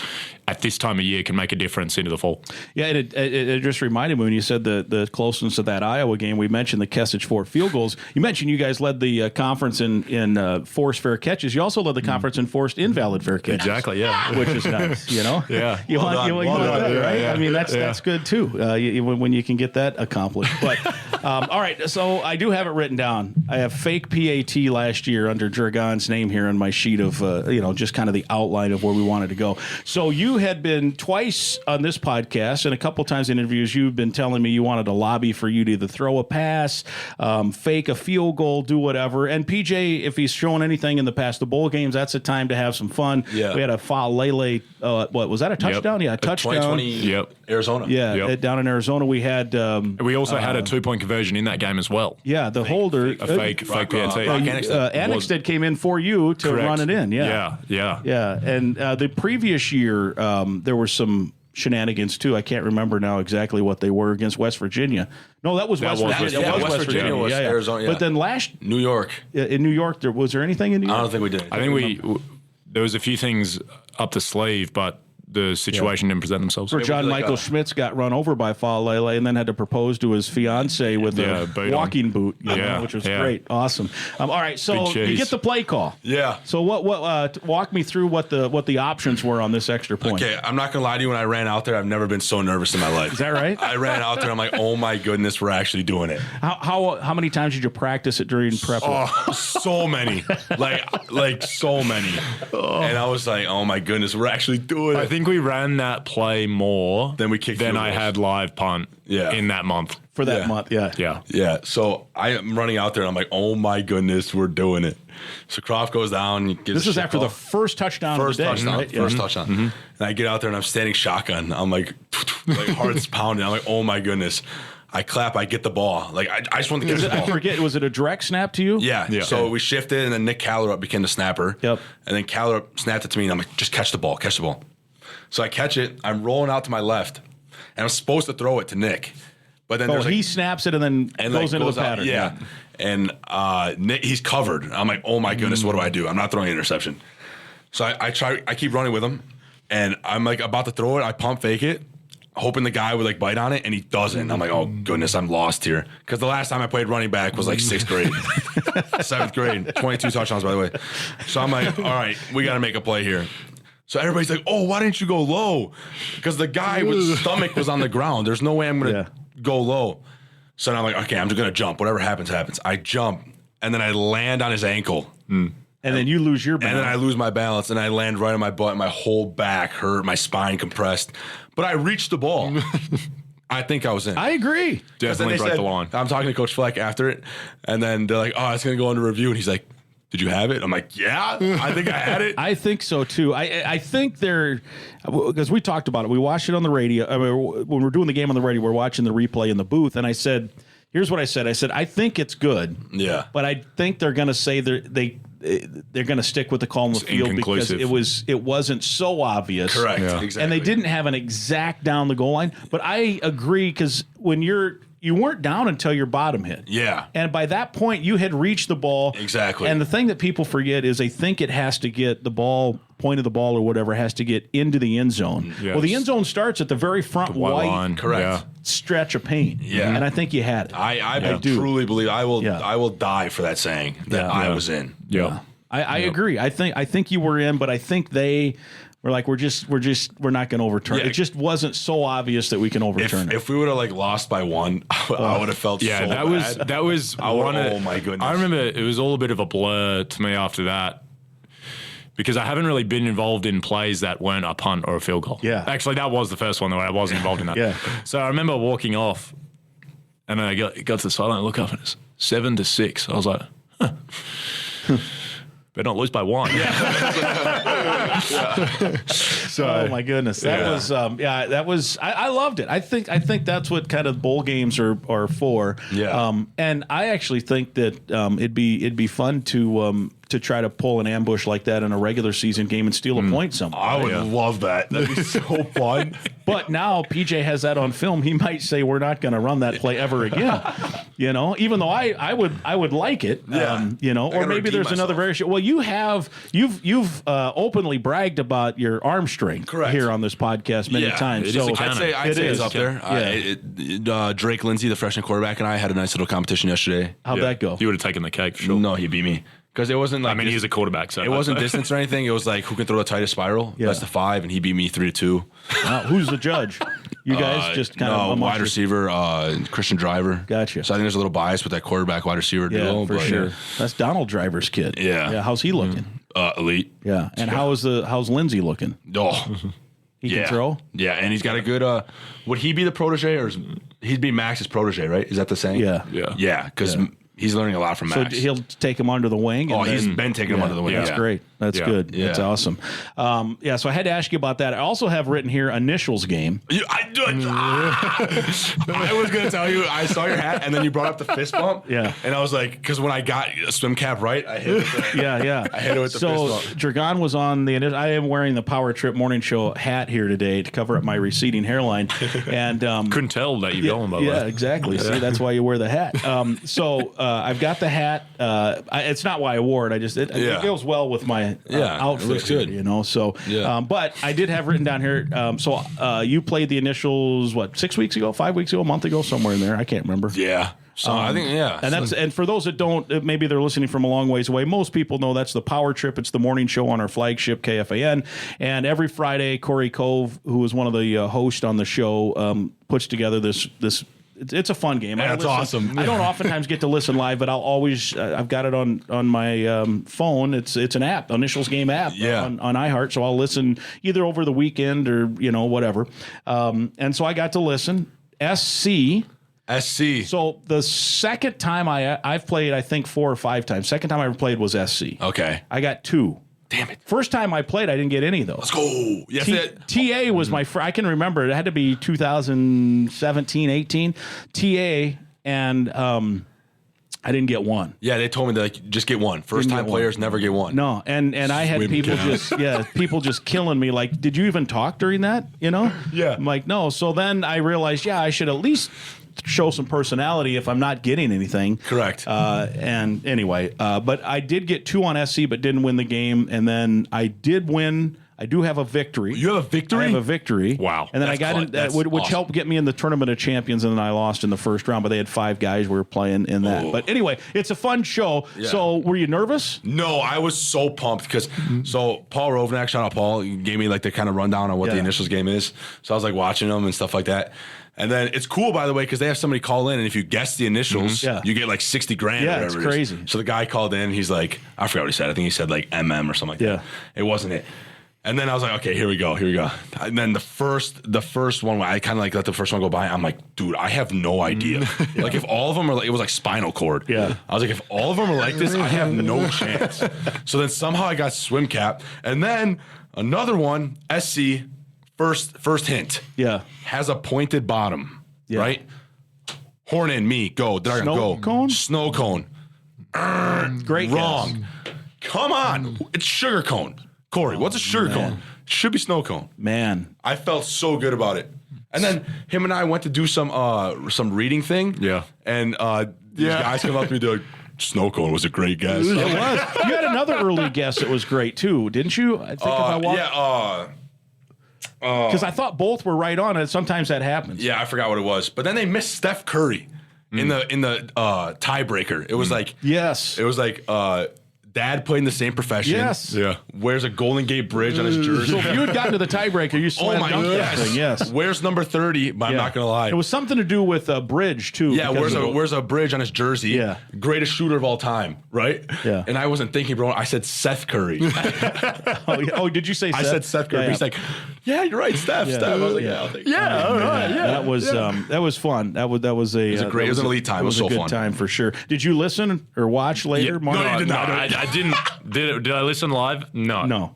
at this time of year can make a difference into the fall. Yeah, and it just reminded me when you said the closeness of that Iowa game, we mentioned the Kesich 4 field goals. You mentioned you guys led the conference in forced fair catches. You also led the conference in forced invalid fair catches. Exactly, yeah. Which is nice, Yeah. You want that, right? Yeah. I mean, that's good too, when you can get that accomplished. But, all right, so I do have it written down. I have fake PAT last year under Dragan's name here on my sheet of, just kind of the outline of where we wanted to go. So you had been twice on this podcast and a couple times in interviews, you've been telling me you wanted to lobby for you to either throw a pass, fake a field goal, do whatever. And PJ, if he's shown anything in the past, the bowl games, that's a time to have some fun. Yeah. We had a foul Lele, what was that, a touchdown? Yep. Yeah, a touchdown. 2020 Arizona. Yeah, down in Arizona we had... we also had a 2-point conversion in that game as well. Yeah, the holder... A fake PAT. Annexted came in for you to run it in. Yeah. And the previous year, there were some shenanigans too. I can't remember now exactly what they were against West Virginia. No, that was West Virginia. Yeah, West Virginia was Arizona. Yeah. But then New York. In New York, was there anything in New York? I don't think we did. I think there was a few things up the sleeve, but the situation didn't present themselves. Where John Michael Schmitz got run over by Lele and then had to propose to his fiancée with a walking boot, which was great. Awesome. All right, so you get the play call. Yeah. So what walk me through what the options were on this extra point. Okay, I'm not going to lie to you. When I ran out there, I've never been so nervous in my life. Is that right? I ran out there, I'm like, oh my goodness, we're actually doing it. How many times did you practice it during prep? Oh, so many. like so many. And I was like, oh my goodness, we're actually doing it. I think we ran that play more than I had live punt in that month. For that month, Yeah. So I'm running out there and I'm like, oh my goodness, we're doing it. So Croft goes down. This is after the first touchdown of the day. First touchdown. Mm-hmm. And I get out there and I'm standing shotgun. I'm like heart's pounding. I'm like, oh my goodness. I clap, I get the ball. Like I just want to catch the ball. I forget, was it a direct snap to you? Yeah. So we shifted and then Nick Callerup became the snapper. Yep. And then Callerup snapped it to me and I'm like, just catch the ball. So I catch it, I'm rolling out to my left, and I'm supposed to throw it to Nick. But then he snaps it and then goes into the pattern. Yeah. And Nick, he's covered. I'm like, oh my goodness, what do I do? I'm not throwing an interception. So I keep running with him, and I'm like about to throw it. I pump fake it, hoping the guy would like bite on it, and he doesn't. I'm like, oh goodness, I'm lost here. Because the last time I played running back was like 6th grade, 7th grade, 22 touchdowns, by the way. So I'm like, all right, we got to make a play here. So everybody's like, oh, why didn't you go low? Because the guy with his stomach was on the ground. There's no way I'm going to go low. So then I'm like, okay, I'm just going to jump. Whatever happens, happens. I jump, and then I land on his ankle. And then you lose your balance. And then I lose my balance, and I land right on my butt. My whole back hurt, my spine compressed. But I reached the ball. I think I was in. I agree. Definitely broke the line. I'm talking to Coach Fleck after it, and then they're like, oh, it's going to go into review. And he's like, did you have it? I'm like, yeah, I think I had it. I think so, too. I think because we talked about it. We watched it on the radio. I mean, when we're doing the game on the radio, we're watching the replay in the booth, and I said, here's what I said. I said, I think it's good. Yeah. But I think they're going to say they're going to stick with the call on the field because it wasn't so obvious. Correct. Yeah. Exactly. And they didn't have an exact down the goal line. But I agree because when you weren't down until your bottom hit. Yeah. And by that point, you had reached the ball. Exactly. And the thing that people forget is they think it has to get the ball, point of the ball or whatever, has to get into the end zone. Yes. Well, the end zone starts at the very front white line. Correct. stretch of paint. Yeah. And I think you had it. I truly believe I will die for that saying that I was in. Yeah. I agree. I think you were in, but I think they were like, we're not going to overturn. It just wasn't so obvious that we can overturn it. If we would have like lost by one, I would have felt so bad. that was oh my goodness. I remember it was all a bit of a blur to me after that. Because I haven't really been involved in plays that weren't a punt or a field goal. Yeah. Actually, that was the first one that I wasn't involved in that. Yeah. So I remember walking off, and then I got to the sideline and look up, and it's 7-6. I was like, huh. Better not lose by one. So, oh my goodness, that was I loved it. I think that's what kind of bowl games are for. Yeah. And I actually think that it'd be fun to try to pull an ambush like that in a regular season game and steal a point somewhere. I would love that. That'd be so fun. But now PJ has that on film. He might say we're not going to run that play ever again. Even though I would like it. Yeah. Or maybe there's another variation. Well, you've openly bragged about your arm strength here on this podcast many times. So I'd say it's up there. Drake Lindsay, the freshman quarterback, and I had a nice little competition yesterday. How'd that go? You would have taken the cake for sure. No, he beat me. Because it wasn't like he's a quarterback, so it wasn't distance or anything. It was like who can throw the tightest spiral, best of 5, and he beat me 3-2. Wow, who's the judge? You guys just kind of wide receiver, Christian Driver. Gotcha. So I think there's a little bias with that quarterback wide receiver duo. For sure. That's Donald Driver's kid. Yeah. How's he looking? Elite. Yeah. And how's Lindsay looking? Oh, he can throw. Yeah, and he's got a good. Would he be the protege or he'd be Max's protege? Right? Is that the saying? Yeah. Yeah. Because. He's learning a lot from Max. So he'll take him under the wing. And he's been taking him under the wing. That's great. That's good. Yeah. That's awesome. So I had to ask you about that. I also have written here initials game. I was going to tell you, I saw your hat, and then you brought up the fist bump. Yeah. And I was like, because when I got a swim cap right, I hit it with the, I hit it with the fist bump. So Dragan was on I am wearing the Power Trip Morning Show hat here today to cover up my receding hairline. And couldn't tell that you've gone, by the way. Yeah, exactly. See, that's why you wear the hat. I've got the hat. It's not why I wore it. It goes well with my outfit. It looks good. So, but I did have written down here. You played the initials 6 weeks ago, 5 weeks ago, a month ago, somewhere in there. I can't remember. Yeah. So I think and for those that don't, maybe they're listening from a long ways away. Most people know that's the Power Trip. It's the morning show on our flagship KFAN, and every Friday, Corey Cove, who is one of the hosts on the show, puts together this. It's a fun game. Yeah, it's awesome. I don't oftentimes get to listen live, but I'll always I've got it on my phone. It's an app, Initials Game app on iHeart, so I'll listen either over the weekend or whatever. And so I got to listen. SC. So the second time I've played, I think 4 or 5 times. Second time I ever played was SC. Okay. I got 2. Damn it. First time I played, I didn't get any of those. Let's go. Yes, TA was my I can remember it. It had to be 2017, 18. TA, and I didn't get one. Yeah, they told me that just get one. First time players never get one. No, and I had people just killing me. Like, did you even talk during that? Yeah. I'm like, no. So then I realized, I should at least show some personality if I'm not getting anything. Correct. And anyway, but I did get 2 on SC, but didn't win the game. And then I did win. I do have a victory. You have a victory? I have a victory. Wow. And then I got which helped get me in the Tournament of Champions, and then I lost in the first round, but they had 5 guys we were playing in that. Oh. But anyway, it's a fun show. Yeah. So were you nervous? No, I was so pumped because Paul Rovnak, shout out Paul, gave me like the kind of rundown on what the initials game is. So I was like watching them and stuff like that. And then it's cool, by the way, because they have somebody call in, and if you guess the initials, you get like 60 grand. Yeah, or it's whatever crazy. It is. So the guy called in. He's like, I forgot what he said. I think he said like MM or something like that. It wasn't it. And then I was like, okay, here we go. And then the first one, I kind of like let the first one go by. I'm like, dude, I have no idea. Like if all of them are like, it was like spinal cord. Yeah. I was like, if all of them are like this, I have no chance. So then somehow I got swim cap. And then another one, SC, first hint. Yeah. Has a pointed bottom, right? Horn in, me, go. Dragan, go. Cone? Snow cone. Great Wrong. guess. Come on. It's sugar cone. Corey, what's a sugar cone? Should be snow cone. Man. I felt so good about it. And then him and I went to do some reading thing. Yeah. And these guys come up to me, they're like, snow cone was a great guess. It was. You had another early guess that was great too, didn't you? I think if I walked. Because I thought both were right on, and sometimes that happens. Yeah, I forgot what it was. But then they missed Steph Curry in the tiebreaker. It was like Yes. It was like dad played in the same profession. Yes. Yeah. Wears a Golden Gate Bridge on his jersey. So if you had gotten to the tiebreaker, you slam dunked that thing. Yes. Wears number 30, but I'm not gonna lie. It was something to do with a bridge too. Yeah, wears a bridge on his jersey. Yeah. Greatest shooter of all time, right? Yeah. And I wasn't thinking, bro. I said Seth Curry. Oh, did you say Seth? I said Seth Curry. Yeah. He's like, yeah, you're right, Steph. Steph. I was like, yeah, I'll take it. All right. Yeah. That was fun. That was a. It was an elite time. It was so a good fun. time for sure. Did you listen or watch later? No, you did not. I didn't. Did I listen live? No.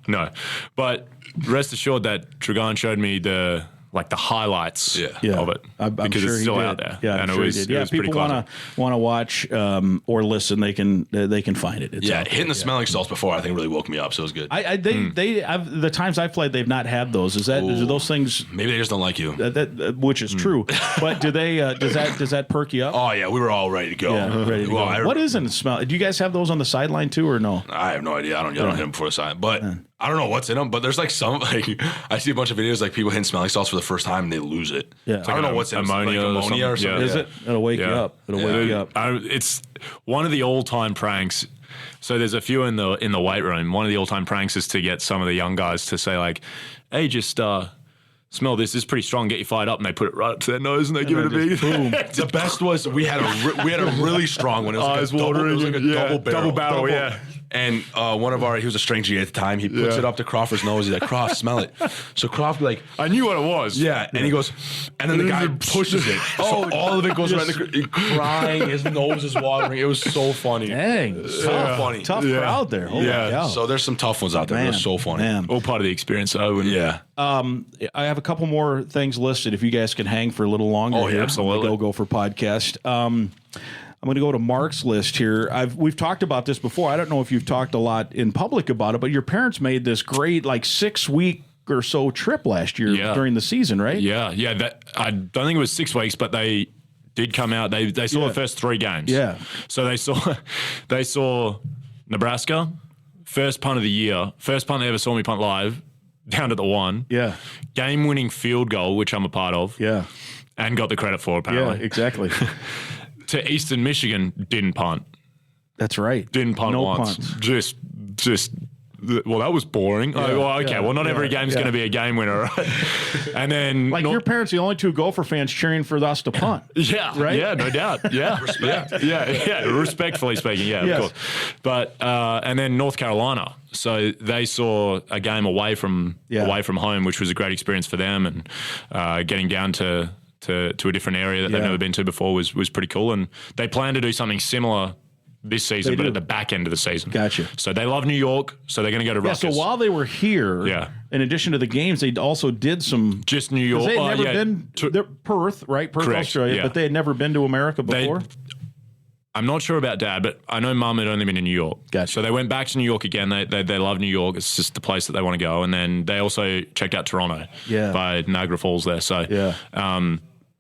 But rest assured that Dragan showed me the highlights of it. I'm because sure it's still he did. out there. Yeah, I'm and sure it was, he did. it Yeah, was people want to watch or listen. They can find it. It's out there. Hitting the smelling salts before I think really woke me up, so it was good. The times I've played, they've not had those. Is those things? Maybe they just don't like you. Which is true. But do they? Does that perk you up? Oh yeah, we were all ready to go. Yeah, ready to go. What is in the smell? Do you guys have those on the sideline too, or no? I have no idea. I don't hit them before the side, but I don't know what's in them. But there's like some I see a bunch of videos like people hitting smelling salts for the first time and they lose it. Yeah. I don't know what's in ammonia, them. Like ammonia or something. Is it? It'll wake you up. It'll wake you up. It's one of the all-time pranks. So there's a few in the weight room. One of the all-time pranks is to get some of the young guys to say like, "Hey, just smell this. This is pretty strong. Get you fired up." And they put it right up to their nose and they give it a big boom. The best was we had a really strong one. It was like a double barrel. Yeah. And he was a strength G at the time. He puts it up to Crawford's nose. He's like, Croft, smell it. So Croft like, I knew what it was. yeah. And he goes, and then the guy pushes it. So all of it goes around crying. His nose is watering. It was so funny. Dang, So funny. tough crowd there. Holy cow. So there's some tough ones out there. It was so funny. Man. All part of the experience, though. Yeah. I have a couple more things listed. If you guys can hang for a little longer, Oh, yeah, here absolutely. on the Go Gopher podcast. I'm going to go to Mark's list here. We've talked about this before. I don't know if you've talked a lot in public about it, but your parents made this great 6-week or so trip last year during the season, right? Yeah. That I don't think it was 6 weeks, but they did come out. They saw the first 3 games. Yeah. So they saw Nebraska, first punt of the year, first punt they ever saw me punt live, down at the 1. Yeah. Game-winning field goal, which I'm a part of. Yeah. And got the credit for, apparently. Yeah, exactly. To Eastern Michigan, didn't punt. That's right. Didn't punt no once. Punts. Just. Well, that was boring. Not every game's going to be a game winner, right? And then your parents, the only 2 Gopher fans cheering for us to punt. Yeah, right? Yeah, no doubt. Yeah, respect. Yeah. Respectfully speaking, yeah, Yes. of course. But and then North Carolina, so they saw a game away from home, which was a great experience for them, and getting down to a different area that they've never been to before was pretty cool. And they plan to do something similar this season, but at the back end of the season. Gotcha. So they love New York, so they're going to go to Rutgers. Yeah, so while they were here, in addition to the games, they also did some... Just New York. They had never been to Perth, right? Perth, correct, Australia, but they had never been to America before? I'm not sure about Dad, but I know Mum had only been in New York. Gotcha. So they went back to New York again. They love New York. It's just the place that they want to go. And then they also checked out Toronto by Niagara Falls there. So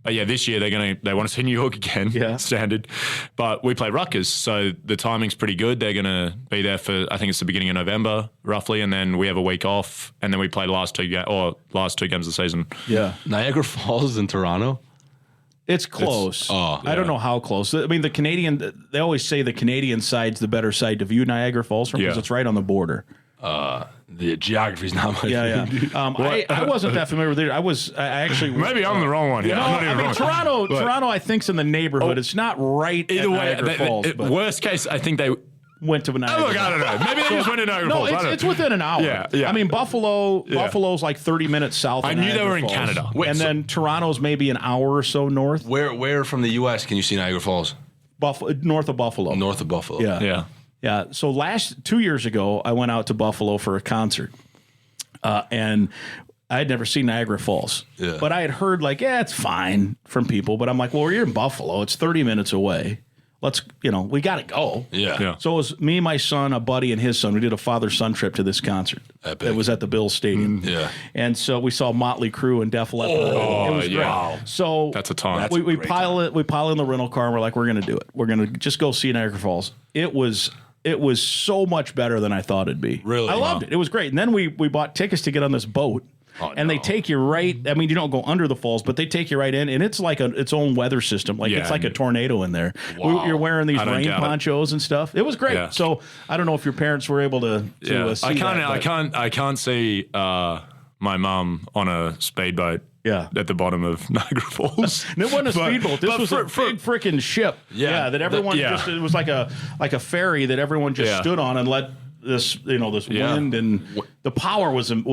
But yeah, this year they want to see New York again, standard. But we play Rutgers, so the timing's pretty good. They're going to be there for, I think it's the beginning of November, roughly, and then we have a week off, and then we play last two games of the season. Yeah. Niagara Falls in Toronto? It's close. I don't know how close. I mean, they always say the Canadian side's the better side to view Niagara Falls from because it's right on the border. The geography's not my thing. I wasn't that familiar with it. I actually maybe I'm the wrong one. Yeah, I'm not even wrong. Toronto, I think's in the neighborhood. It's not right either way. Niagara Falls. Worst case, I think they went to Niagara. Look, I don't know. Maybe they just went to Niagara Falls. No, it's within an hour. Yeah. I mean, Buffalo's like 30 minutes south. I of knew Niagara they were in Falls. Canada. And then Toronto's maybe an hour or so north. Where from the U.S. can you see Niagara Falls? North of Buffalo. North of Buffalo. Yeah. So 2 years ago, I went out to Buffalo for a concert, and I had never seen Niagara Falls. Yeah. But I had heard it's fine from people. But I'm like, well, you're in Buffalo. It's 30 minutes away. Let's, we got to go. Yeah. So it was me, my son, a buddy, and his son. We did a father-son trip to this concert. Epic. It was at the Bills Stadium. Yeah. And so we saw Motley Crue and Def Leppard. It was great. Wow. So that's a ton. We pile in the rental car, and we're like, we're going to do it. We're going to just go see Niagara Falls. It was so much better than I thought it'd be. Really? I loved it. It was great. And then we bought tickets to get on this boat. They take you right. I mean, you don't go under the falls, but they take you right in, and it's like its own weather system. It's like a tornado in there. Wow. You're wearing these rain ponchos and stuff. It was great. Yeah. So I don't know if your parents were able to see I can't see my mum on a speedboat. Yeah, at the bottom of Niagara Falls. And it wasn't a speedboat. This was a big freaking ship. Yeah, that everyone just. It was like a ferry that everyone just stood on and let this wind and the power was it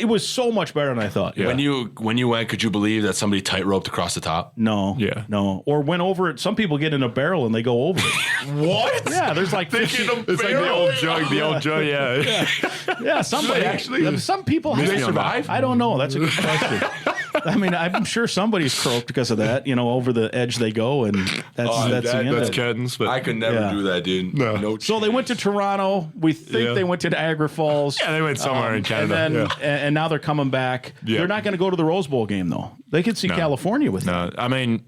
was so much better than I thought. Yeah. When you went, could you believe that somebody tight-roped across the top? No. Yeah. No. Or went over it. Some people get in a barrel and they go over it. What? Yeah, there's like 50. It's like the old joke. Yeah, somebody actually. Some people do they survive? I don't know. That's a good question. I mean, I'm sure somebody's croaked because of that. Over the edge they go, and that's the end. That's curtains. But I could never do that, dude. No. So they went to Toronto. We think they went to Niagara Falls. Yeah, they went somewhere in Canada. And then and now they're coming back. Yeah. They're not going to go to the Rose Bowl game though. They could see California with them. I mean,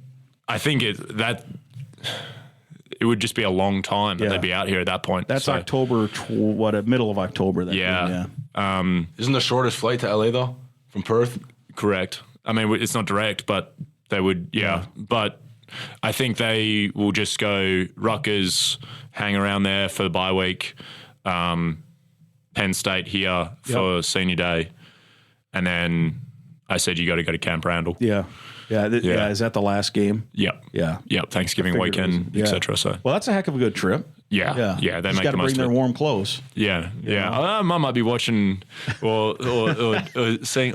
I think it would just be a long time that they'd be out here at that point. That's October, middle of October. Isn't the shortest flight to LA though from Perth? Correct. I mean, it's not direct, but they would, But I think they will just go Rutgers, hang around there for the bye week, Penn State here for senior day, and then I said you got to go to Camp Randall. Yeah. Is that the last game? Yep. Thanksgiving weekend, etc. So, well, that's a heck of a good trip. Yeah. They make the most of it. Got to bring their warm clothes. Yeah. Mum might be watching or saying,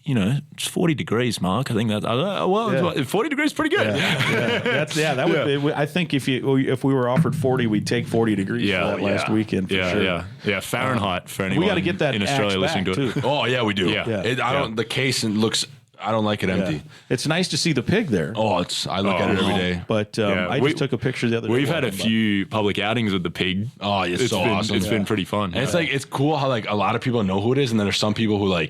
it's 40 degrees, Mark. I think that's 40 degrees, pretty good. That would be. I think if we were offered 40, we'd take 40 degrees for that last weekend. For sure. Fahrenheit for anyone. We got to get that in Australia listening to it. Oh yeah, we do. The case looks. I don't like it empty. It's nice to see the pig there. I look at it every day. But I just took a picture the other day. We've had a few public outings with the pig. Oh, it's so awesome. It's been pretty fun. And it's cool how a lot of people know who it is, and then there's some people who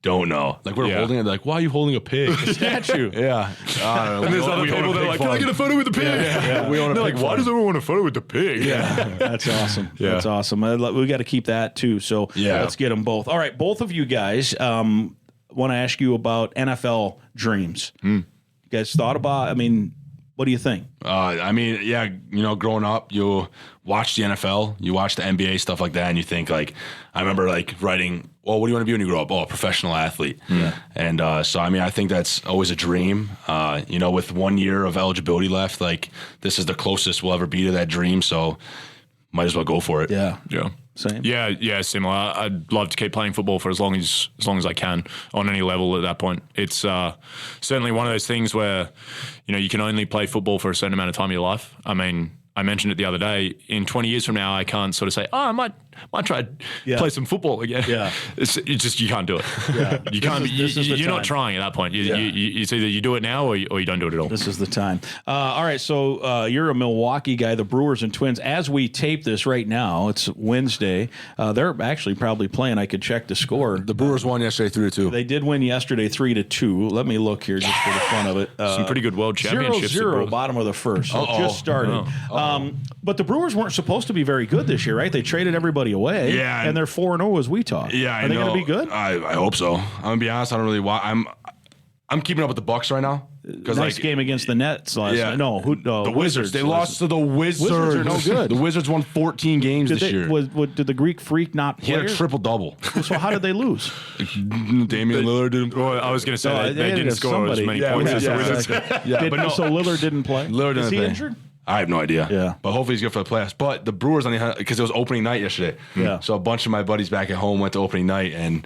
don't know. We're holding it. Why are you holding a pig? A statue. Yeah. I don't know. And there's other people that are like, can I get a photo with the pig? Yeah. We own a pig. Why does everyone want a photo with the pig? Yeah. That's awesome. That's awesome. We got to keep that too. So let's get them both. All right. Both of you guys want to ask you about NFL dreams. You guys thought about, what do you think? Growing up, you watch the NFL, you watch the NBA, stuff like that, and you think I remember writing, well, what do you want to be when you grow up? Oh, a professional athlete. Yeah. And I think that's always a dream. With 1 year of eligibility left, this is the closest we'll ever be to that dream. So might as well go for it. Yeah. Yeah. Same. Yeah, similar. I'd love to keep playing football for as long as I can on any level at that point. It's certainly one of those things where, you can only play football for a certain amount of time in your life. I mean, I mentioned it the other day. In 20 years from now, I can't sort of say, I might play some football again. Yeah. It's just you can't do it. Yeah. You can't. You're not time. trying at that point. It's either you do it now or you don't do it at all. This is the time. All right, so you're a Milwaukee guy, the Brewers and Twins. As we tape this right now, it's Wednesday. They're actually probably playing. I could check the score. The Brewers won yesterday 3-2. They did win yesterday 3-2. Let me look here just for the fun of it. Some pretty good world championships. 0-0, bottom of the first. So it just started. But the Brewers weren't supposed to be very good this year, right? They traded everybody away. Yeah. And they're 4-0 as we talk. Yeah, Are they going to be good? I hope so. I'm going to be honest. I don't really want. I'm keeping up with the Bucks right now. Nice game against the Nets last night. No, the Wizards. They lost to the Wizards. Wizards are no good. The Wizards won 14 games this year. Did the Greek Freak not play? He had a triple-double. So how did they lose? Damian Lillard didn't. Well, I was going to say they didn't score as many points as the Wizards. So Lillard didn't play? Lillard Is didn't he play. injured? I have no idea. Yeah. But hopefully he's good for the playoffs. But the Brewers, because it was opening night yesterday. Yeah. So a bunch of my buddies back at home went to opening night, and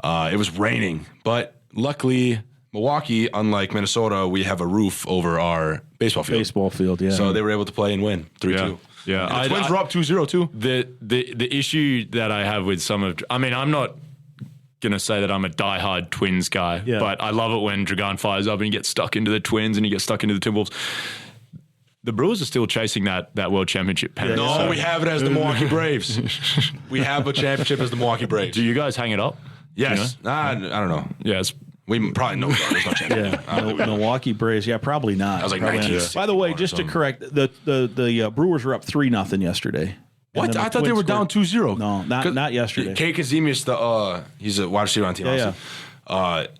it was raining. But luckily, Milwaukee, unlike Minnesota, we have a roof over our baseball field. Yeah. So they were able to play and win 3-2. Yeah. And the Twins were up 2-0 too. The issue that I have with I'm not going to say that I'm a diehard Twins guy, but I love it when Dragan fires up and he gets stuck into the Twins and he gets stuck into the Timberwolves. The Brewers are still chasing that world championship pennant. No, we have it as the Milwaukee Braves. We have a championship as the Milwaukee Braves. Do you guys hang it up? Yes. I don't know. Yes. We probably know there's no championship. Milwaukee Braves. Yeah, probably not. That was like Probably 1960. By the way, just to correct, the Brewers were up 3-0 yesterday. What? And then I thought they Twins were down scored- 2-0. No, not yesterday. Kate Kazemius, he's a wide receiver on team. Yeah.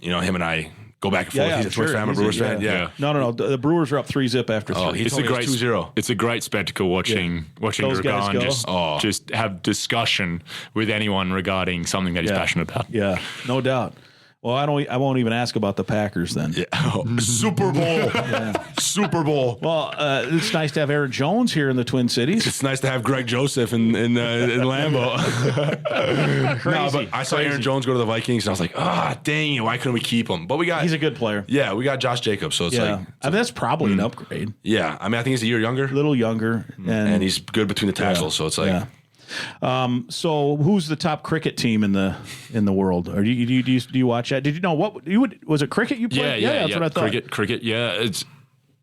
Him and I go back and forth. He's a Twins fan, I'm a Brewers fan. Yeah. No. The Brewers are up 3-0 after 3. He told me it's 2-0. It's a great spectacle watching Those guys Dragan go. just have discussion with anyone regarding something that he's passionate about. Yeah, no doubt. Well, I won't even ask about the Packers then. Yeah. Super Bowl. Super Bowl. Well, it's nice to have Aaron Jones here in the Twin Cities. It's nice to have Greg Joseph in Lambeau. No, but I saw Aaron Jones go to the Vikings, and I was like, dang it, why couldn't we keep him? But He's a good player. Yeah, we got Josh Jacobs, so it's like. I mean, that's probably an upgrade. Yeah, I mean, I think he's a year younger. A little younger. And he's good between the tackles, so it's like. Yeah. So who's the top cricket team in the world? Or do you watch that? Did you know was it cricket you played? Yeah, that's what I thought. Cricket. Yeah, it's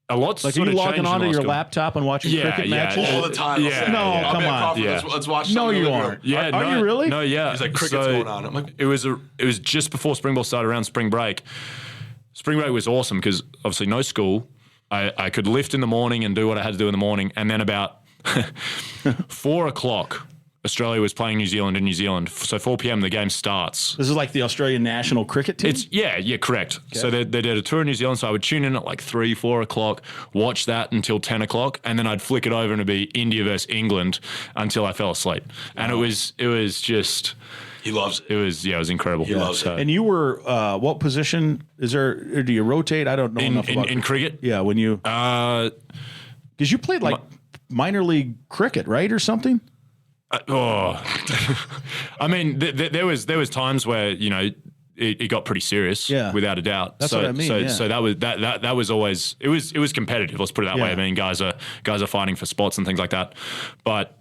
a lot. Like, are you logging onto your laptop and watching cricket matches All the time. Yeah. No, come on. Let's watch. No, you aren't. aren't. Yeah, Are you really? No, yeah. He's like, cricket's going on. I'm like, it was just before spring ball started, around spring break. Spring break was awesome because obviously no school. I could lift in the morning and do what I had to do in the morning, and then about 4 o'clock. Australia was playing New Zealand in New Zealand. So 4 p.m. the game starts. This is like the Australian national cricket team? Yeah, correct. Okay. So they did a tour in New Zealand, so I would tune in at like 3, 4 o'clock, watch that until 10 o'clock, and then I'd flick it over and it'd be India versus England until I fell asleep. And it was just... He loves it. It was incredible. He loves it. And you were, what position is there, or do you rotate? I don't know enough about in cricket? Yeah, when you... Because you played like minor league cricket, right, or something? I mean, there was times where it got pretty serious, without a doubt. That's what I mean. So that was always it was competitive. Let's put it that way. I mean, guys are fighting for spots and things like that. But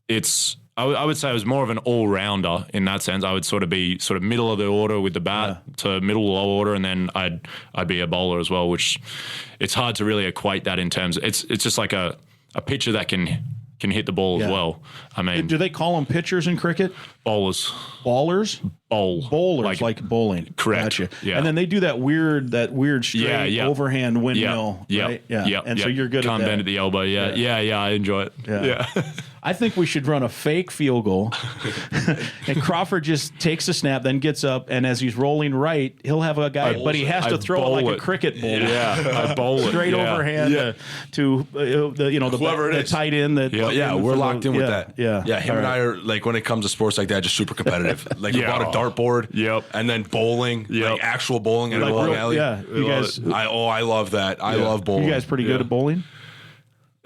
I would say I was more of an all rounder in that sense. I would sort of be middle of the order with the bat to middle low order, and then I'd be a bowler as well. Which it's hard to really equate that in terms. It's just like a pitcher that can hit the ball as well. I mean, do they call them pitchers in cricket? Bowlers. Ballers? Bowlers, like bowling. Correct. Gotcha. Yeah. And then they do that weird straight overhand windmill. Right? Yeah. And so you're good Can't at that. bend at the elbow. Yeah. I enjoy it. Yeah. I think we should run a fake field goal. And Crawford just takes a snap, then gets up, and as he's rolling right, he'll have a guy, but he has to throw it like a cricket ball. Yeah. I bowl it. Straight overhand to the tight end. We're locked in with that. Yeah. Him and I are, like, when it comes to sports like that, just super competitive. Like, we bought a dartboard. Yep. And then bowling. Yep. Like actual bowling in a Like bowling real- alley. yeah. You guys- I love that. I love bowling. You guys pretty good at bowling?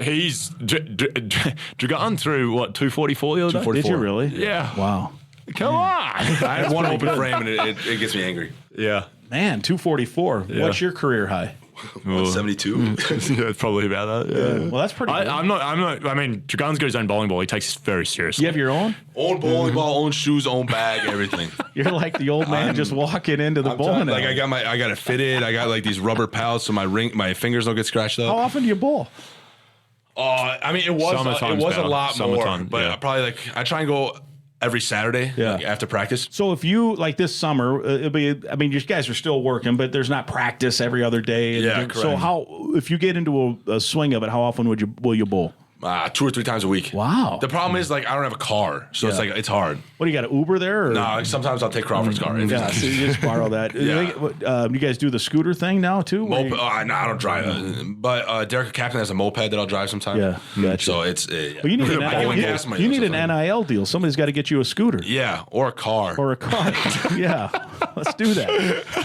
He's Dragan through 244 the other day? 244. Did you really? Yeah. Wow. Come on. I have one open frame and it gets me angry. Yeah. Man, 244. Yeah. What's your career high? 172. Yeah, it's probably about that. Yeah. Well, that's pretty good. I'm not. I mean, Dragan's got his own bowling ball. He takes it very seriously. You have your own? Own bowling ball, own shoes, own bag, everything. You're like the old man just walking into the bowling alley. Like I got it fitted. I got like these rubber pallets so my fingers don't get scratched up. How often do you bowl? I mean, it was a lot more, but probably like I try and go every Saturday like, after practice. So if you like this summer, it'll be. I mean, you guys are still working, but there's not practice every other day. Yeah, correct. So if you get into a swing of it, how often will you bowl? 2 or 3 times a week. Wow. The problem is like I don't have a car, so it's hard. What do you got, an Uber there? Or? No, like, sometimes I'll take Crawford's car. Yeah, so you just borrow that. You guys do the scooter thing now too? Moped? No, I don't drive it. But Derek Captain has a moped that I'll drive sometime. Yeah, gotcha. So it's you need an NIL deal. Somebody's got to get you a scooter. Yeah, or a car. Yeah, let's do that.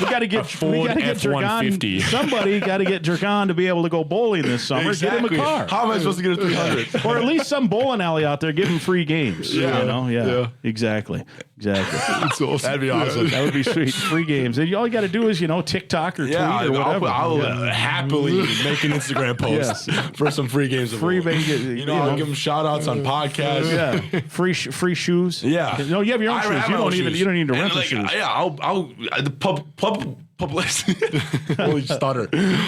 We got to get F-150. Somebody got to get Dragan to be able to go bowling this summer. Exactly. Get him a car. How am I supposed to get a 300? Or at least some bowling alley out there giving free games. Yeah. Exactly. It's awesome. That'd be awesome. That would be sweet. Free games. And all you got to do is, TikTok or tweet or whatever. I'll happily make an Instagram post for some free games. I'll give them shout outs on podcasts. Yeah. Free shoes. Yeah. You have your own shoes. You don't need to rent the shoes. Publicity. Holy stutter.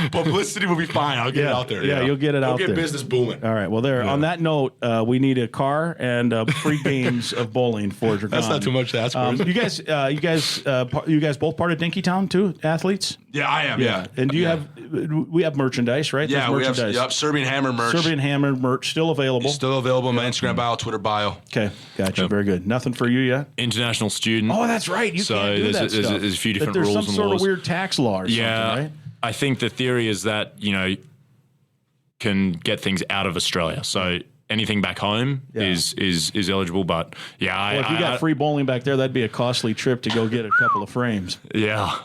Publicity will be fine. I'll get it out there. Yeah, you'll get it out there. Get business booming. All right. Well, on that note, we need a car and free games of bowling for Dragan. That's not too much to ask for. You guys both part of Dinkytown too, athletes? Yeah, I am. Yeah. And we have merchandise, right? Yeah, we have Serbian Hammer merch. Serbian Hammer merch still available. Still available. My Instagram bio, Twitter bio. Okay, gotcha. Yep. Very good. Nothing for you yet. International student. Oh, that's right. You can't do that stuff. There's a few different rules and laws. There's some sort of weird tax law or something, right? I think the theory is that can get things out of Australia. So anything back home is eligible. But if you got free bowling back there, that'd be a costly trip to go get a couple of frames. Yeah.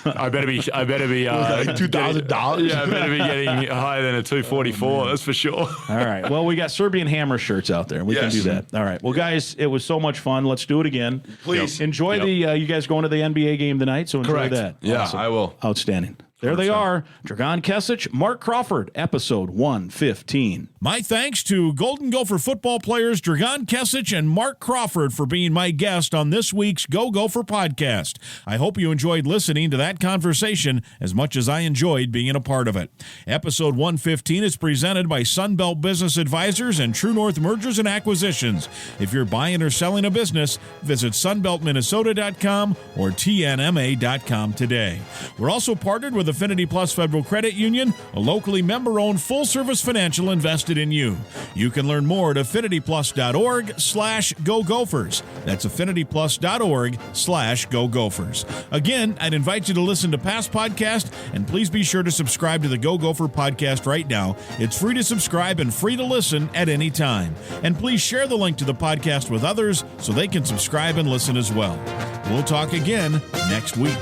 I better be like $2,000. Yeah, I better be getting higher than a 244. That's for sure. All right. Well, we got Serbian Hammer shirts out there. We can do that. All right. Well, guys, it was so much fun. Let's do it again. Please enjoy you guys going to the NBA game tonight. So enjoy that. Yeah, awesome. I will. Outstanding. There they are. Dragan Kesich, Mark Crawford, episode 115. My thanks to Golden Gopher football players Dragan Kesich and Mark Crawford for being my guest on this week's Go Gopher podcast. I hope you enjoyed listening to that conversation as much as I enjoyed being a part of it. Episode 115 is presented by Sunbelt Business Advisors and True North Mergers and Acquisitions. If you're buying or selling a business, visit sunbeltminnesota.com or tnma.com today. We're also partnered with Affinity Plus Federal Credit Union, a locally member-owned full-service financial invested in you. You can learn more at affinityplus.org/Go Gophers. That's affinityplus.org/Go Gophers. Again, I'd invite you to listen to past podcasts, and please be sure to subscribe to the Go Gopher podcast right now. It's free to subscribe and free to listen at any time. And please share the link to the podcast with others so they can subscribe and listen as well. We'll talk again next week.